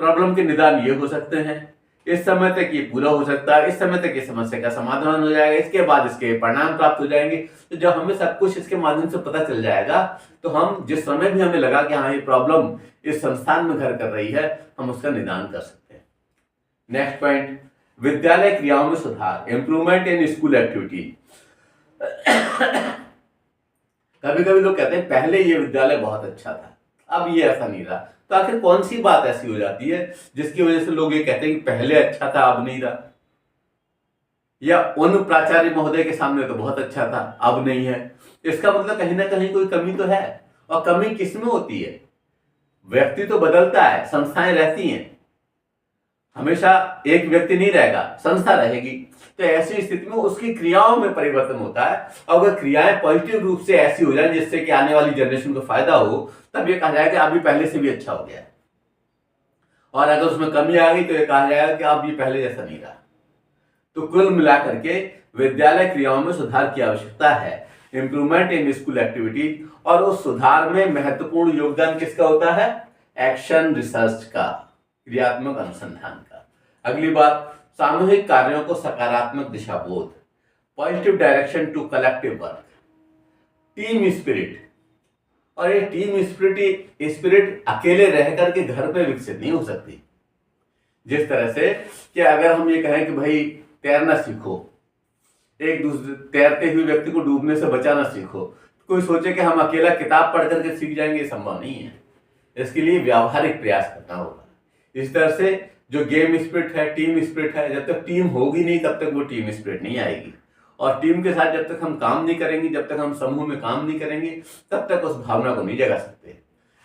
प्रॉब्लम के निदान ये हो सकते हैं, इस समय तक ये पूरा हो सकता है, इस समय तक ये समस्या का समाधान हो जाएगा, इसके बाद इसके परिणाम प्राप्त हो जाएंगे। तो जब हमें सब कुछ इसके माध्यम से पता चल जाएगा तो हम जिस समय भी हमें लगा कि हाँ ये प्रॉब्लम इस संस्थान में घर कर रही है, हम उसका निदान कर सकते हैं। नेक्स्ट पॉइंट, विद्यालय क्रियाओं में सुधार, इंप्रूवमेंट इन स्कूल एक्टिविटी। कभी कभी लोग कहते हैं पहले ये विद्यालय बहुत अच्छा था, अब ये ऐसा नहीं रहा। तो आखिर कौन सी बात ऐसी हो जाती है जिसकी वजह से लोग ये कहते हैं कि पहले अच्छा था अब नहीं रहा, या उन प्राचार्य महोदय के सामने तो बहुत अच्छा था अब नहीं है। इसका मतलब कहीं ना कहीं कोई कमी तो है। और कमी किसमें होती है? व्यक्ति तो बदलता है, संस्थाएं रहती हैं, हमेशा एक व्यक्ति नहीं रहेगा, संस्था रहेगी। तो ऐसी स्थिति में उसकी क्रियाओं में परिवर्तन होता है। अगर क्रियाएं पॉजिटिव रूप से ऐसी हो जाए जिससे कि आने वाली जनरेशन को फायदा हो, तब ये कहा जाएगा कि अभी पहले से भी अच्छा हो गया है। और अगर उसमें कमी आ गई तो ये कहा जाएगा कि अब ये पहले जैसा नहीं रहा। तो कुल मिलाकर के विद्यालय क्रियाओं में सुधार की आवश्यकता है, इंप्रूवमेंट इन स्कूल एक्टिविटी। और उस सुधार में महत्वपूर्ण योगदान किसका होता है? एक्शन रिसर्च का, क्रियात्मक अनुसंधान का। अगली बात, सामूहिक कार्यों को सकारात्मक दिशाबोध, positive direction to collective work, team spirit. और ये टीम स्पिरिट अकेले रह करके घर पे विकसित नहीं हो सकती। जिस तरह से कि अगर हम ये कहें कि भाई तैरना सीखो, एक दूसरे तैरते हुए व्यक्ति को डूबने से बचाना सीखो, कोई सोचे कि हम अकेला किताब पढ़ करके सीख जाएंगे, संभव नहीं है। इसके लिए व्यावहारिक प्रयास करना होगा। इस तरह से जो गेम स्पिरिट है, टीम स्पिरिट है, जब तक टीम होगी नहीं तब तक वो टीम स्पिरिट नहीं आएगी। और टीम के साथ जब तक हम काम नहीं करेंगे, जब तक हम समूह में काम नहीं करेंगे, तब तक उस भावना को नहीं जगा सकते।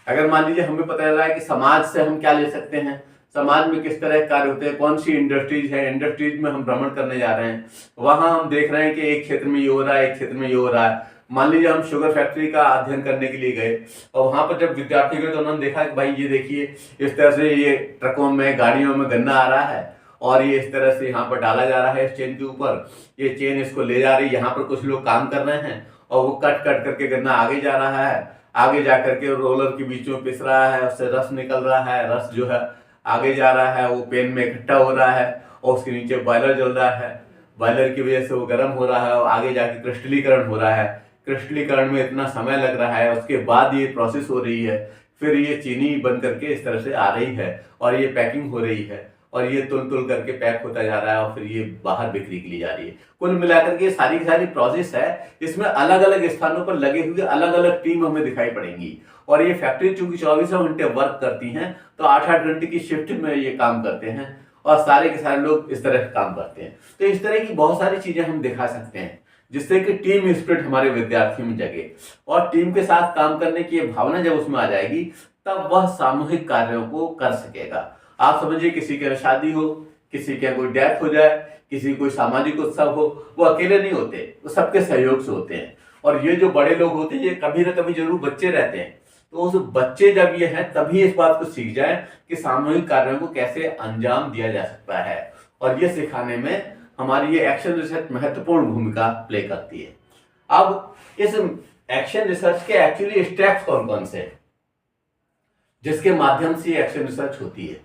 अगर मान लीजिए हमें पता चला है कि समाज से हम क्या ले सकते हैं, समाज में किस तरह के कार्य होते हैं, कौन सी इंडस्ट्रीज है, इंडस्ट्रीज में हम भ्रमण करने जा रहे हैं, वहां हम देख रहे हैं कि एक क्षेत्र में ये हो रहा है, एक क्षेत्र में ये हो रहा है। मान लीजिए हम शुगर फैक्ट्री का अध्ययन करने के लिए गए और वहां पर जब विद्यार्थी गए तो उन्होंने देखा कि भाई ये देखिए इस तरह से ये ट्रकों में, गाड़ियों में गन्ना आ रहा है और ये इस तरह से यहाँ पर डाला जा रहा है इस चेन के ऊपर, ये चेन इसको ले जा रही है, यहाँ पर कुछ लोग काम कर रहे हैं और वो कट करके गन्ना आगे जा रहा है, आगे जा करके रोलर के बीच में पिस रहा है, उससे रस निकल रहा है, रस जो है आगे जा रहा है, वो पेन में इकट्ठा हो रहा है और उसके नीचे बॉयलर जल रहा है, बॉयलर की वजह से वो गर्म हो रहा है और आगे जाके क्रिस्टलीकरण हो रहा है। क्रिस्टलीकरण में इतना समय लग रहा है, उसके बाद ये प्रोसेस हो रही है, फिर ये चीनी बन करके इस तरह से आ रही है और ये पैकिंग हो रही है और ये तुल करके पैक होता जा रहा है और फिर ये बाहर बिक्री के लिए जा रही है। कुल मिलाकर के सारी की सारी प्रोसेस है, इसमें अलग अलग स्थानों पर लगे हुए अलग अलग टीम हमें दिखाई पड़ेंगी। और ये फैक्ट्री चूंकि 24 घंटे वर्क करती हैं तो 8-8 घंटे की शिफ्ट में ये काम करते हैं और सारे के सारे लोग इस तरह काम करते हैं। तो इस तरह की बहुत सारी चीजें हम दिखा सकते हैं जिससे कि टीम स्पिरिट हमारे विद्यार्थियों में जगे और टीम के साथ काम करने की भावना जब उसमें आ जाएगी तब वह सामूहिक कार्यों को कर सकेगा। आप समझिए किसी के शादी हो, किसी के कोई डेथ हो जाए, किसी कोई सामाजिक उत्सव हो, वो अकेले नहीं होते, वो सबके सहयोग से होते हैं। और ये जो बड़े लोग होते हैं ये कभी ना कभी जरूर बच्चे रहते हैं, तो उस बच्चे जब ये हैं तभी इस बात को सीख जाए कि सामूहिक कार्यों को कैसे अंजाम दिया जा सकता है। और ये सिखाने में हमारी ये एक्शन रिसर्च महत्वपूर्ण भूमिका प्ले करती है। अब इस एक्शन रिसर्च के एक्चुअली स्टेप्स कौन कौन से हैं जिसके माध्यम से एक्शन रिसर्च होती है?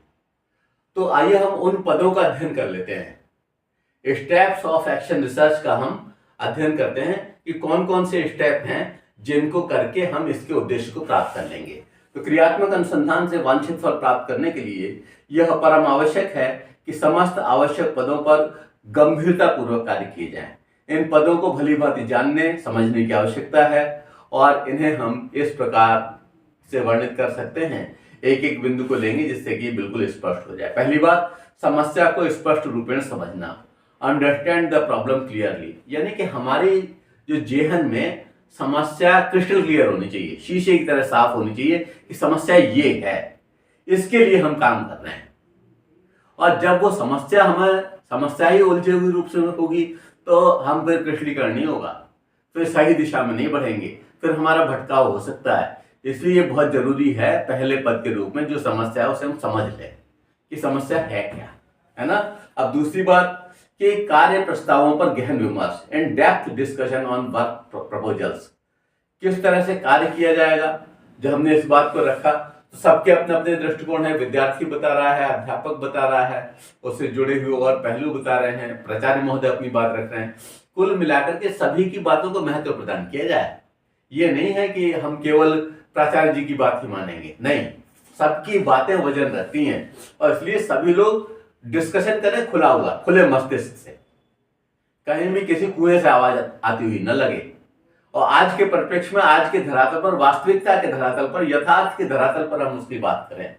तो आइए हम उन पदों का अध्ययन कर लेते हैं। स्टेप्स ऑफ एक्शन रिसर्च का हम अध्ययन करते हैं कि कौन कौन से स्टेप हैं जिनको करके हम इसके उद्देश्य को प्राप्त कर लेंगे। तो क्रियात्मक अनुसंधान से वांछित फल प्राप्त करने के लिए यह परम आवश्यक है कि समस्त आवश्यक पदों पर गंभीरता पूर्वक कार्य किए जाएं। इन पदों को भली भांति जानने समझने की आवश्यकता है और इन्हें हम इस प्रकार से वर्णित कर सकते हैं, एक एक बिंदु को लेंगे जिससे कि बिल्कुल स्पष्ट हो जाए। पहली बात, समस्या को स्पष्ट रूपेण समझना, अंडरस्टैंड द प्रॉब्लम क्लियरली, यानी कि हमारी जो जेहन में समस्या क्रिस्टल क्लियर होनी चाहिए, शीशे की तरह साफ होनी चाहिए कि समस्या ये है, इसके लिए हम काम कर रहे हैं। और जब वो समस्या ही उलझे हुए रूप से होगी तो हम फिर क्रिस्टलीकरण नहीं होगा, फिर सही दिशा में नहीं बढ़ेंगे, फिर हमारा भटकाव हो सकता है। इसलिए बहुत जरूरी है पहले पद के रूप में जो समस्या है उसे हम समझ लें कि समस्या है क्या, है ना। अब दूसरी बात कि कार्य प्रस्तावों पर गहन विमर्श, in depth discussion on work proposals, किस तरह से कार्य किया जाएगा। जब हमने इस बात को रखा तो सबके अपने अपने दृष्टिकोण है, विद्यार्थी बता रहा है, अध्यापक बता रहा है, उससे जुड़े हुए और पहलू बता रहे हैं, प्राचार्य महोदय अपनी बात रख रहे हैं। कुल मिलाकर के सभी की बातों को महत्व प्रदान किया जाए। ये नहीं है कि हम केवल प्राचार्य जी की बात ही मानेंगे, नहीं, सबकी बातें वजन रखती हैं और इसलिए सभी लोग डिस्कशन करें खुला हुआ, खुले मस्तिष्क से, कहीं भी किसी कुएं से आवाज आती हुई न लगे। और आज के परिप्रेक्ष्य में, आज के धरातल पर, वास्तविकता के धरातल पर, यथार्थ के धरातल पर हम उसकी बात करें,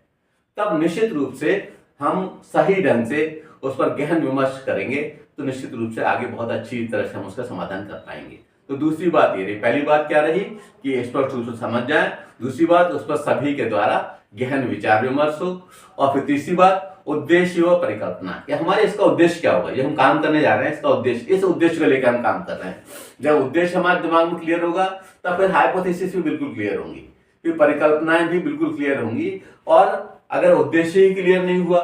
तब निश्चित रूप से हम सही ढंग से उस पर गहन विमर्श करेंगे, तो निश्चित रूप से आगे बहुत अच्छी तरह से हम उसका समाधान कर पाएंगे। तो दूसरी बात ये रही, पहली बात क्या रही कि स्पष्ट रूप से समझ जाए, दूसरी बात उस पर सभी के द्वारा गहन विचार विमर्श हो, और फिर तीसरी बात उद्देश्य व परिकल्पना, कि हमारे इसका उद्देश्य क्या होगा, ये हम काम करने जा रहे हैं, इसका उद्देश्य, इस उद्देश्य को लेकर हम काम कर रहे हैं। जब उद्देश्य हमारे दिमाग में क्लियर होगा तब फिर हाइपोथेसिस भी बिल्कुल क्लियर होंगी, फिर परिकल्पनाएं भी बिल्कुल क्लियर होंगी। और अगर उद्देश्य ही क्लियर नहीं हुआ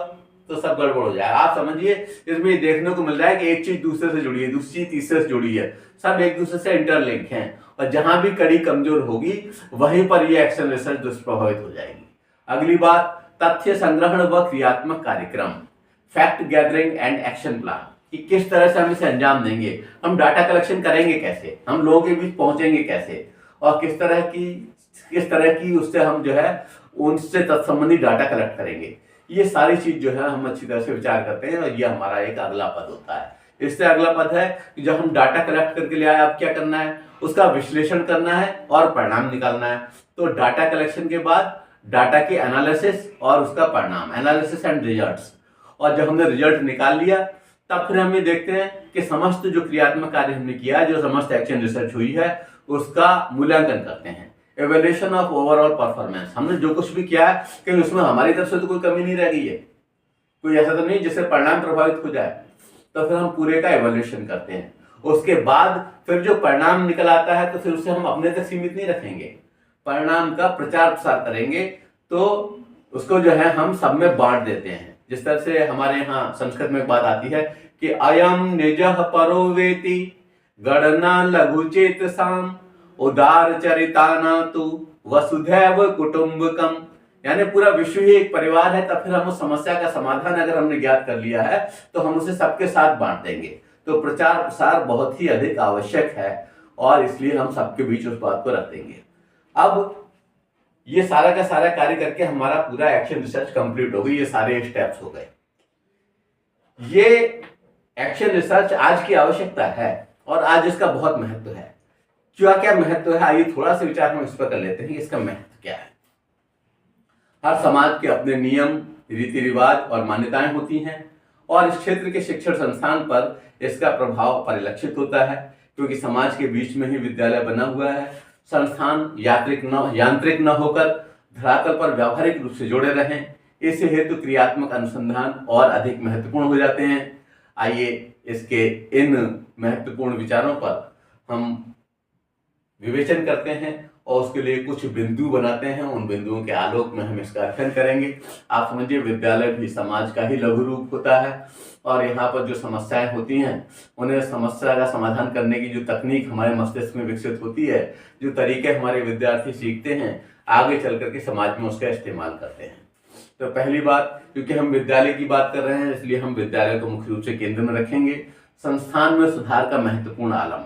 तो सब गड़बड़ हो जाएगा। आप समझिए, इसमें देखने को मिल रहा है कि एक चीज दूसरे से जुड़ी है, दूसरी चीज तीसरे से जुड़ी है, सब एक दूसरे से इंटरलिंक हैं, और जहां भी कड़ी कमजोर होगी वहीं पर ये एक्शन रिसर्च दुष्प्रभावित हो जाएगी। अगली बात, तथ्य संग्रहण व क्रियात्मक कार्यक्रम, fact gathering and action plan, कि किस तरह से हम इसे अंजाम देंगे, हम डाटा कलेक्शन करेंगे कैसे, हम लोगों के बीच पहुंचेंगे कैसे, और किस तरह की उससे हम जो है उनसे तत्संबंधी डाटा कलेक्ट करेंगे। ये सारी चीज जो है हम अच्छी तरह से विचार करते हैं, और ये हमारा एक अगला पद होता है। इससे अगला पद है कि जब हम डाटा कलेक्ट करके ले आए, अब क्या करना है, उसका विश्लेषण करना है और परिणाम निकालना है। तो डाटा कलेक्शन के बाद डाटा की एनालिसिस और उसका परिणाम, एनालिसिस एंड रिजल्ट्स, और जब हमने रिजल्ट निकाल लिया तब फिर हम ये देखते हैं कि समस्त जो क्रियात्मक कार्य हमने किया, जो समस्त एक्शन रिसर्च हुई है, उसका मूल्यांकन करते हैं, एवेल्यूएशन ऑफ ओवरऑल परफॉर्मेंस। हमने जो कुछ भी किया है कि उसमें हमारी तरफ से तो कोई कमी नहीं रह गई है, कोई ऐसा तो नहीं जिससे परिणाम प्रभावित हो जाए, तो फिर हम पूरे का एवेल्यूएशन करते हैं। उसके बाद फिर जो परिणाम निकल आता है तो फिर उसे हम अपने तक सीमित नहीं रखेंगे, परिणाम का प्रचार प्रसार करेंगे, तो उसको जो है हम सब में बांट देते हैं। जिस तरह से हमारे यहाँ संस्कृत में एक बात आती है कि अयम निजः परो वेति गणना लघु चेतसाम उदार चरिताना तु वसुधैव कुटुंबकम, यानी पूरा विश्व ही एक परिवार है। तब फिर हम उस समस्या का समाधान अगर हमने ज्ञात कर लिया है तो हम उसे सबके साथ बांट देंगे। तो प्रचार प्रसार बहुत ही अधिक आवश्यक है और इसलिए हम सबके बीच उस बात को रख देंगे। अब ये सारा का सारा कार्य करके हमारा पूरा एक्शन रिसर्च कंप्लीट हो गई, ये सारे स्टेप्स हो गए। ये एक्शन रिसर्च आज की आवश्यकता है और आज इसका बहुत महत्व है। क्या महत्व है, आइए थोड़ा सा विचार हम इस पर कर लेते हैं कि इसका महत्व क्या है। हर समाज के अपने नियम, रीति रिवाज और मान्यताएं होती हैं और इस क्षेत्र के शिक्षण संस्थान पर इसका प्रभाव परिलक्षित होता है, क्योंकि समाज के बीच में ही विद्यालय बना हुआ है। संस्थान यांत्रिक न होकर धरातल पर व्यावहारिक रूप से जुड़े रहें, इस हेतु क्रियात्मक अनुसंधान और अधिक महत्वपूर्ण हो जाते हैं। आइए इसके इन महत्वपूर्ण विचारों पर हम विवेचन करते हैं और उसके लिए कुछ बिंदु बनाते हैं। उन बिंदुओं के आलोक में हम इसका अध्ययन करेंगे। आप समझिए, विद्यालय भी समाज का ही लघु रूप होता है और यहाँ पर जो समस्याएं होती हैं उन्हें समस्या का समाधान करने की जो तकनीक हमारे मस्तिष्क में विकसित होती है, जो तरीके हमारे विद्यार्थी सीखते हैं, आगे चल करके समाज में उसका इस्तेमाल करते हैं। तो पहली बात, क्योंकि हम विद्यालय की बात कर रहे हैं इसलिए हम विद्यालय को मुख्य रूप से केंद्र में रखेंगे। संस्थान में सुधार का महत्वपूर्ण आलम,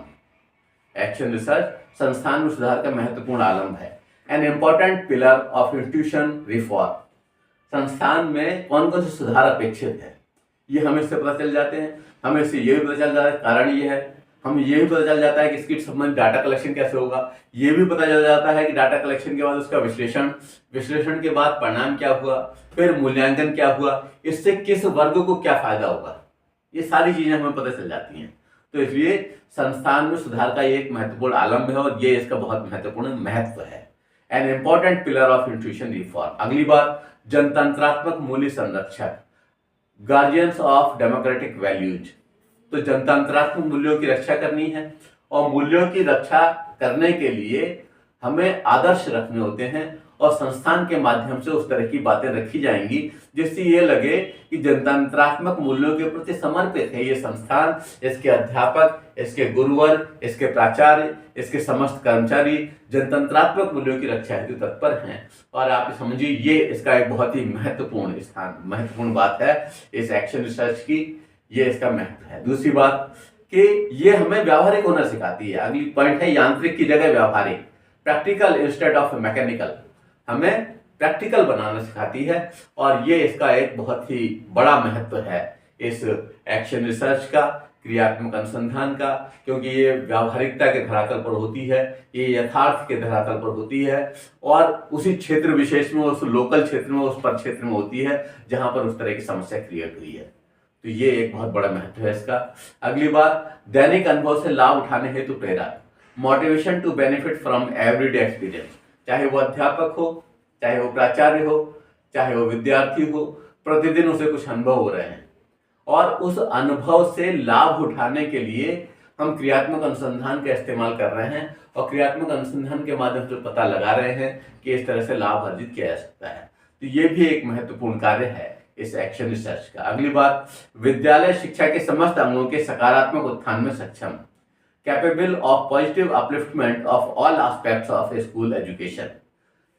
एक्शन रिसर्च संस्थान में सुधार का महत्वपूर्ण आलम है। An important pillar of institution reform, संस्थान में कौन कौन से सुधार अपेक्षित है ये हमें इससे पता चल जाते हैं। हमें इससे ये भी पता चल जाता है कारण ये है, हमें ये भी पता चल जाता है कि इसके संबंध डाटा कलेक्शन कैसे होगा, ये भी पता चल जाता है कि डाटा कलेक्शन के बाद उसका विश्लेषण के बाद परिणाम क्या हुआ, फिर मूल्यांकन क्या हुआ, इससे किस वर्ग को क्या फायदा होगा, ये सारी चीजें हमें पता चल जाती हैं। तो इसलिए संस्थान में सुधार का एक महत्वपूर्ण आलम है और ये इसका बहुत महत्वपूर्ण महत्व है। An important pillar of institution reform. अगली बात, जनतंत्रात्मक मूल्य संरक्षक, गार्जियंस ऑफ डेमोक्रेटिक वैल्यूज। तो जनतंत्रात्मक मूल्यों की रक्षा करनी है और मूल्यों की रक्षा करने के लिए हमें आदर्श रखने होते हैं और संस्थान के माध्यम से उस तरह की बातें रखी जाएंगी जिससे ये लगे कि जनतंत्रात्मक मूल्यों के प्रति समर्पित है ये संस्थान, इसके अध्यापक, इसके गुरुवर, इसके प्राचार्य, इसके समस्त कर्मचारी जनतंत्रात्मक मूल्यों की रक्षा हेतु तत्पर हैं। और आप समझिए ये इसका एक बहुत ही महत्वपूर्ण बात है इस एक्शन रिसर्च की, ये इसका महत्व है। दूसरी बात कि ये हमें व्यावहारिक होना सिखाती है। अगली पॉइंट है यांत्रिक की जगह व्यावहारिक, प्रैक्टिकल इंस्टेड ऑफ मैकेनिकल, हमें प्रैक्टिकल बनाना सिखाती है। और ये इसका एक बहुत ही बड़ा महत्व है इस एक्शन रिसर्च का, क्रियात्मक अनुसंधान का, क्योंकि ये व्यावहारिकता के धरातल पर होती है, ये यथार्थ के धरातल पर होती है और उसी क्षेत्र विशेष में, उस लोकल क्षेत्र में, उस परिक्षेत्र में होती है जहां पर उस तरह की समस्या क्रिएट हुई है। तो ये एक बहुत बड़ा महत्व है इसका। अगली बात, दैनिक अनुभव से लाभ उठाने हेतु प्रेरक, motivation to benefit from everyday experience, चाहे वो अध्यापक हो, चाहे वो प्राचार्य हो, चाहे वो विद्यार्थी हो, प्रतिदिन उसे कुछ अनुभव हो रहे हैं और उस अनुभव से लाभ उठाने के लिए हम क्रियात्मक अनुसंधान का इस्तेमाल कर रहे हैं और क्रियात्मक अनुसंधान के माध्यम से पता लगा रहे हैं कि इस तरह से लाभ अर्जित किया जा सकता है। तो ये भी एक महत्वपूर्ण कार्य है इस एक्शन रिसर्च का। अगली बात, विद्यालय शिक्षा के समस्त अंगों के सकारात्मक उत्थान में सक्षम, capable of positive upliftment of all aspects of school education.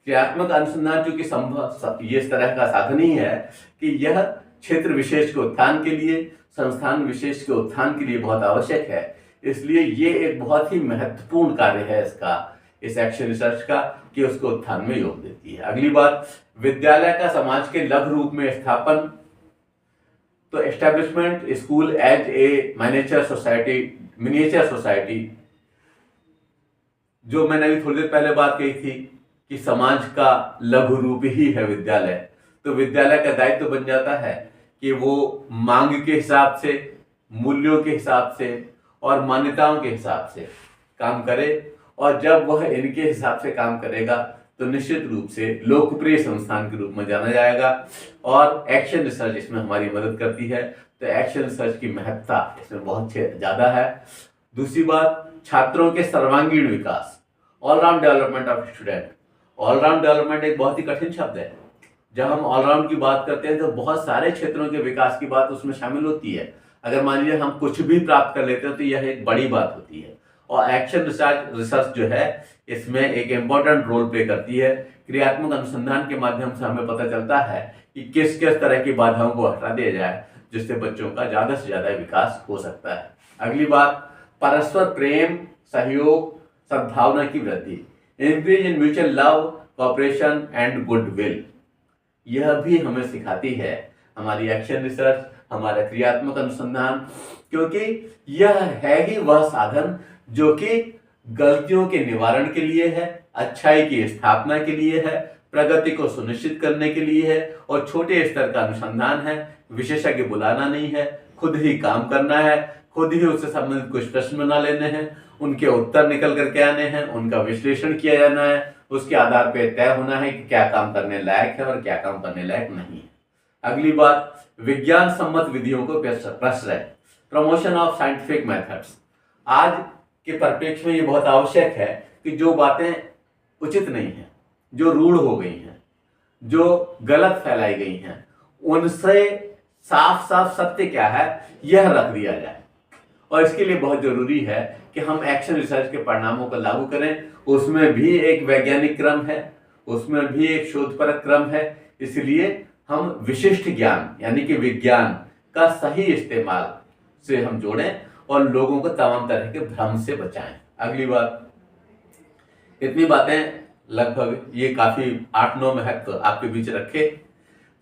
क्रियात्मक अनुसंधान चूंकि संभव ये इस तरह का साधन ही है कि यह क्षेत्र विशेष के उत्थान के लिए, संस्थान विशेष के उत्थान के लिए बहुत आवश्यक है, इसलिए ये एक बहुत ही महत्वपूर्ण कार्य है इसका, इस एक्शन रिसर्च का, कि उसको उत्थान में योग देती है। अगली बात, विद्यालय का समाज के लघु रूप में स्थापन, तो establishment school as a miniature society, जो मैंने अभी थोड़ी देर पहले बात कही थी कि समाज का लघु रूप ही है विद्यालय। तो विद्यालय का दायित्व बन जाता है कि वो मांग के हिसाब से, मूल्यों के हिसाब से और मान्यताओं के हिसाब से काम करे, और जब वह इनके हिसाब से काम करेगा तो निश्चित रूप से लोकप्रिय संस्थान के रूप में जाना जाएगा। और एक्शन रिसर्च इसमें हमारी मदद करती है, तो एक्शन रिसर्च की महत्ता इसमें बहुत ज्यादा है। दूसरी बात, छात्रों के सर्वांगीण विकास, all round development of student. All round development एक बहुत ही कठिन शब्द है। जब हम ऑलराउंड की बात करते हैं तो बहुत सारे क्षेत्रों के विकास की बात उसमें शामिल होती है। अगर मान लीजिए हम कुछ भी प्राप्त कर लेते हैं तो यह एक बड़ी बात होती है, और एक्शन रिसर्च जो है इसमें एक इम्पोर्टेंट रोल प्ले करती है। क्रियात्मक अनुसंधान के माध्यम से हमें पता चलता है कि किस किस तरह की बाधाओं को हटा दिया जाए जिससे बच्चों का ज्यादा से ज्यादा विकास हो सकता है। अगली बात, परस्पर प्रेम, सहयोग, सद्भावना की वृद्धि, increase in mutual love, cooperation and goodwill. यह भी हमें सिखाती है हमारी एक्शन रिसर्च, हमारा क्रियात्मक अनुसंधान, क्योंकि यह है ही वह साधन जो कि गलतियों के निवारण के लिए है, अच्छाई की स्थापना के लिए है, प्रगति को सुनिश्चित करने के लिए है, और छोटे स्तर का अनुसंधान है। विशेषज्ञ बुलाना नहीं है, खुद ही काम करना है, खुद ही उससे संबंधित कुछ प्रश्न बना लेने हैं, उनके उत्तर निकल करके आने हैं, उनका विश्लेषण किया जाना है, उसके आधार पर तय होना है कि क्या काम करने लायक है और क्या काम करने लायक नहीं है। अगली बात, विज्ञान सम्मत विधियों को प्रश्रय, प्रमोशन ऑफ साइंटिफिक मेथड्स। आज के परिप्रेक्ष्य में ये बहुत आवश्यक है कि जो बातें उचित नहीं है, जो रूढ़ हो गई हैं, जो गलत फैलाई गई हैं, उनसे साफ साफ सत्य क्या है यह रख दिया जाए। और इसके लिए बहुत जरूरी है कि हम एक्शन रिसर्च के परिणामों को लागू करें। उसमें भी एक वैज्ञानिक क्रम है, उसमें भी एक शोधपरक क्रम है, इसलिए हम विशिष्ट ज्ञान यानी कि विज्ञान का सही इस्तेमाल से हम जोड़ें और लोगों को तमाम तरह के भ्रम से बचाएं। अगली बात, इतनी बातें लगभग ये काफी 8-9 महत्व आपके बीच रखे।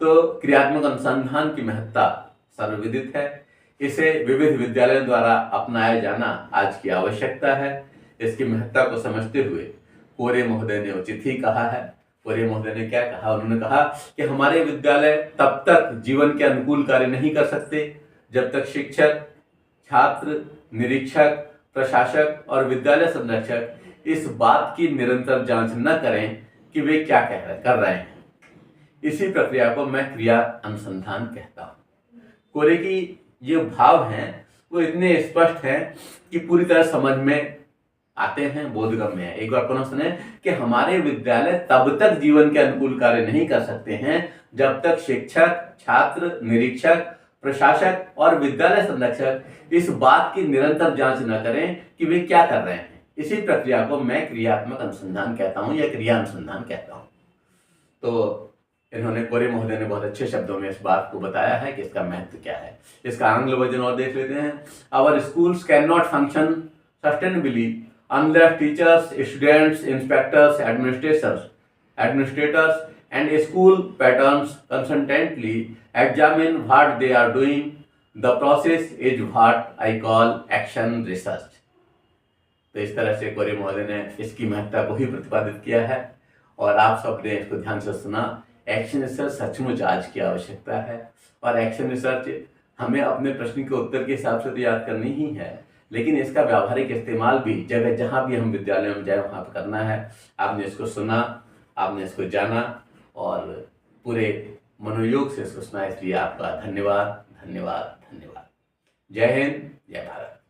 तो क्रियात्मक अनुसंधान की महत्ता सर्वविदित है, इसे विविध विद्यालयों द्वारा अपनाया जाना आज की आवश्यकता है। इसकी महत्ता को समझते हुए कोरे महोदय ने उचित ही कहा है। कोरे महोदय ने क्या कहा? उन्होंने कहा कि हमारे विद्यालय तब तक जीवन के अनुकूल कार्य नहीं कर सकते जब तक शिक्षक, छात्र, निरीक्षक, प्रशासक और विद्यालय संरक्षक इस बात की निरंतर जांच न करें कि वे क्या कर रहे हैं। इसी प्रक्रिया को मैं क्रिया अनुसंधान कहता हूँ। कोरे की ये भाव हैं वो इतने स्पष्ट हैं कि पूरी तरह समझ में आते हैं, बोधगम्य है। एक बार पुनः सुने कि हमारे विद्यालय तब तक जीवन के अनुकूल कार्य नहीं कर सकते हैं जब तक शिक्षक, छात्र, निरीक्षक, प्रशासक और विद्यालय संरक्षक इस बात की निरंतर जांच न करें कि वे क्या कर रहे हैं। इसी प्रक्रिया को मैं क्रियात्मक अनुसंधान कहता हूं या क्रिया अनुसंधान कहता हूं। तो इन्होंने, कोरे महोदय ने बहुत अच्छे शब्दों में इस बात को बताया है कि इसका महत्व क्या है। इसका आंग्ल वर्जन और देख लेते हैं। Our schools can not function sustainably unless teachers, students, inspectors, administrators and school patrons constantly examine what they are doing. The process is what I call action research. तो इस तरह से कोरे महोदय ने इसकी महत्ता को ही प्रतिपादित किया है और आप सब ने इसको ध्यान से सुना। एक्शन रिसर्च सचमुच आज की आवश्यकता है और एक्शन रिसर्च हमें अपने प्रश्न के उत्तर के हिसाब से तो याद करनी ही है, लेकिन इसका व्यावहारिक इस्तेमाल भी जगह जहाँ भी हम विद्यालयों में जाए वहाँ पर करना है। आपने इसको सुना, आपने इसको जाना और पूरे मनोयोग से इसको सुना, इसलिए आपका धन्यवाद, धन्यवाद, धन्यवाद। जय हिंद, जय भारत।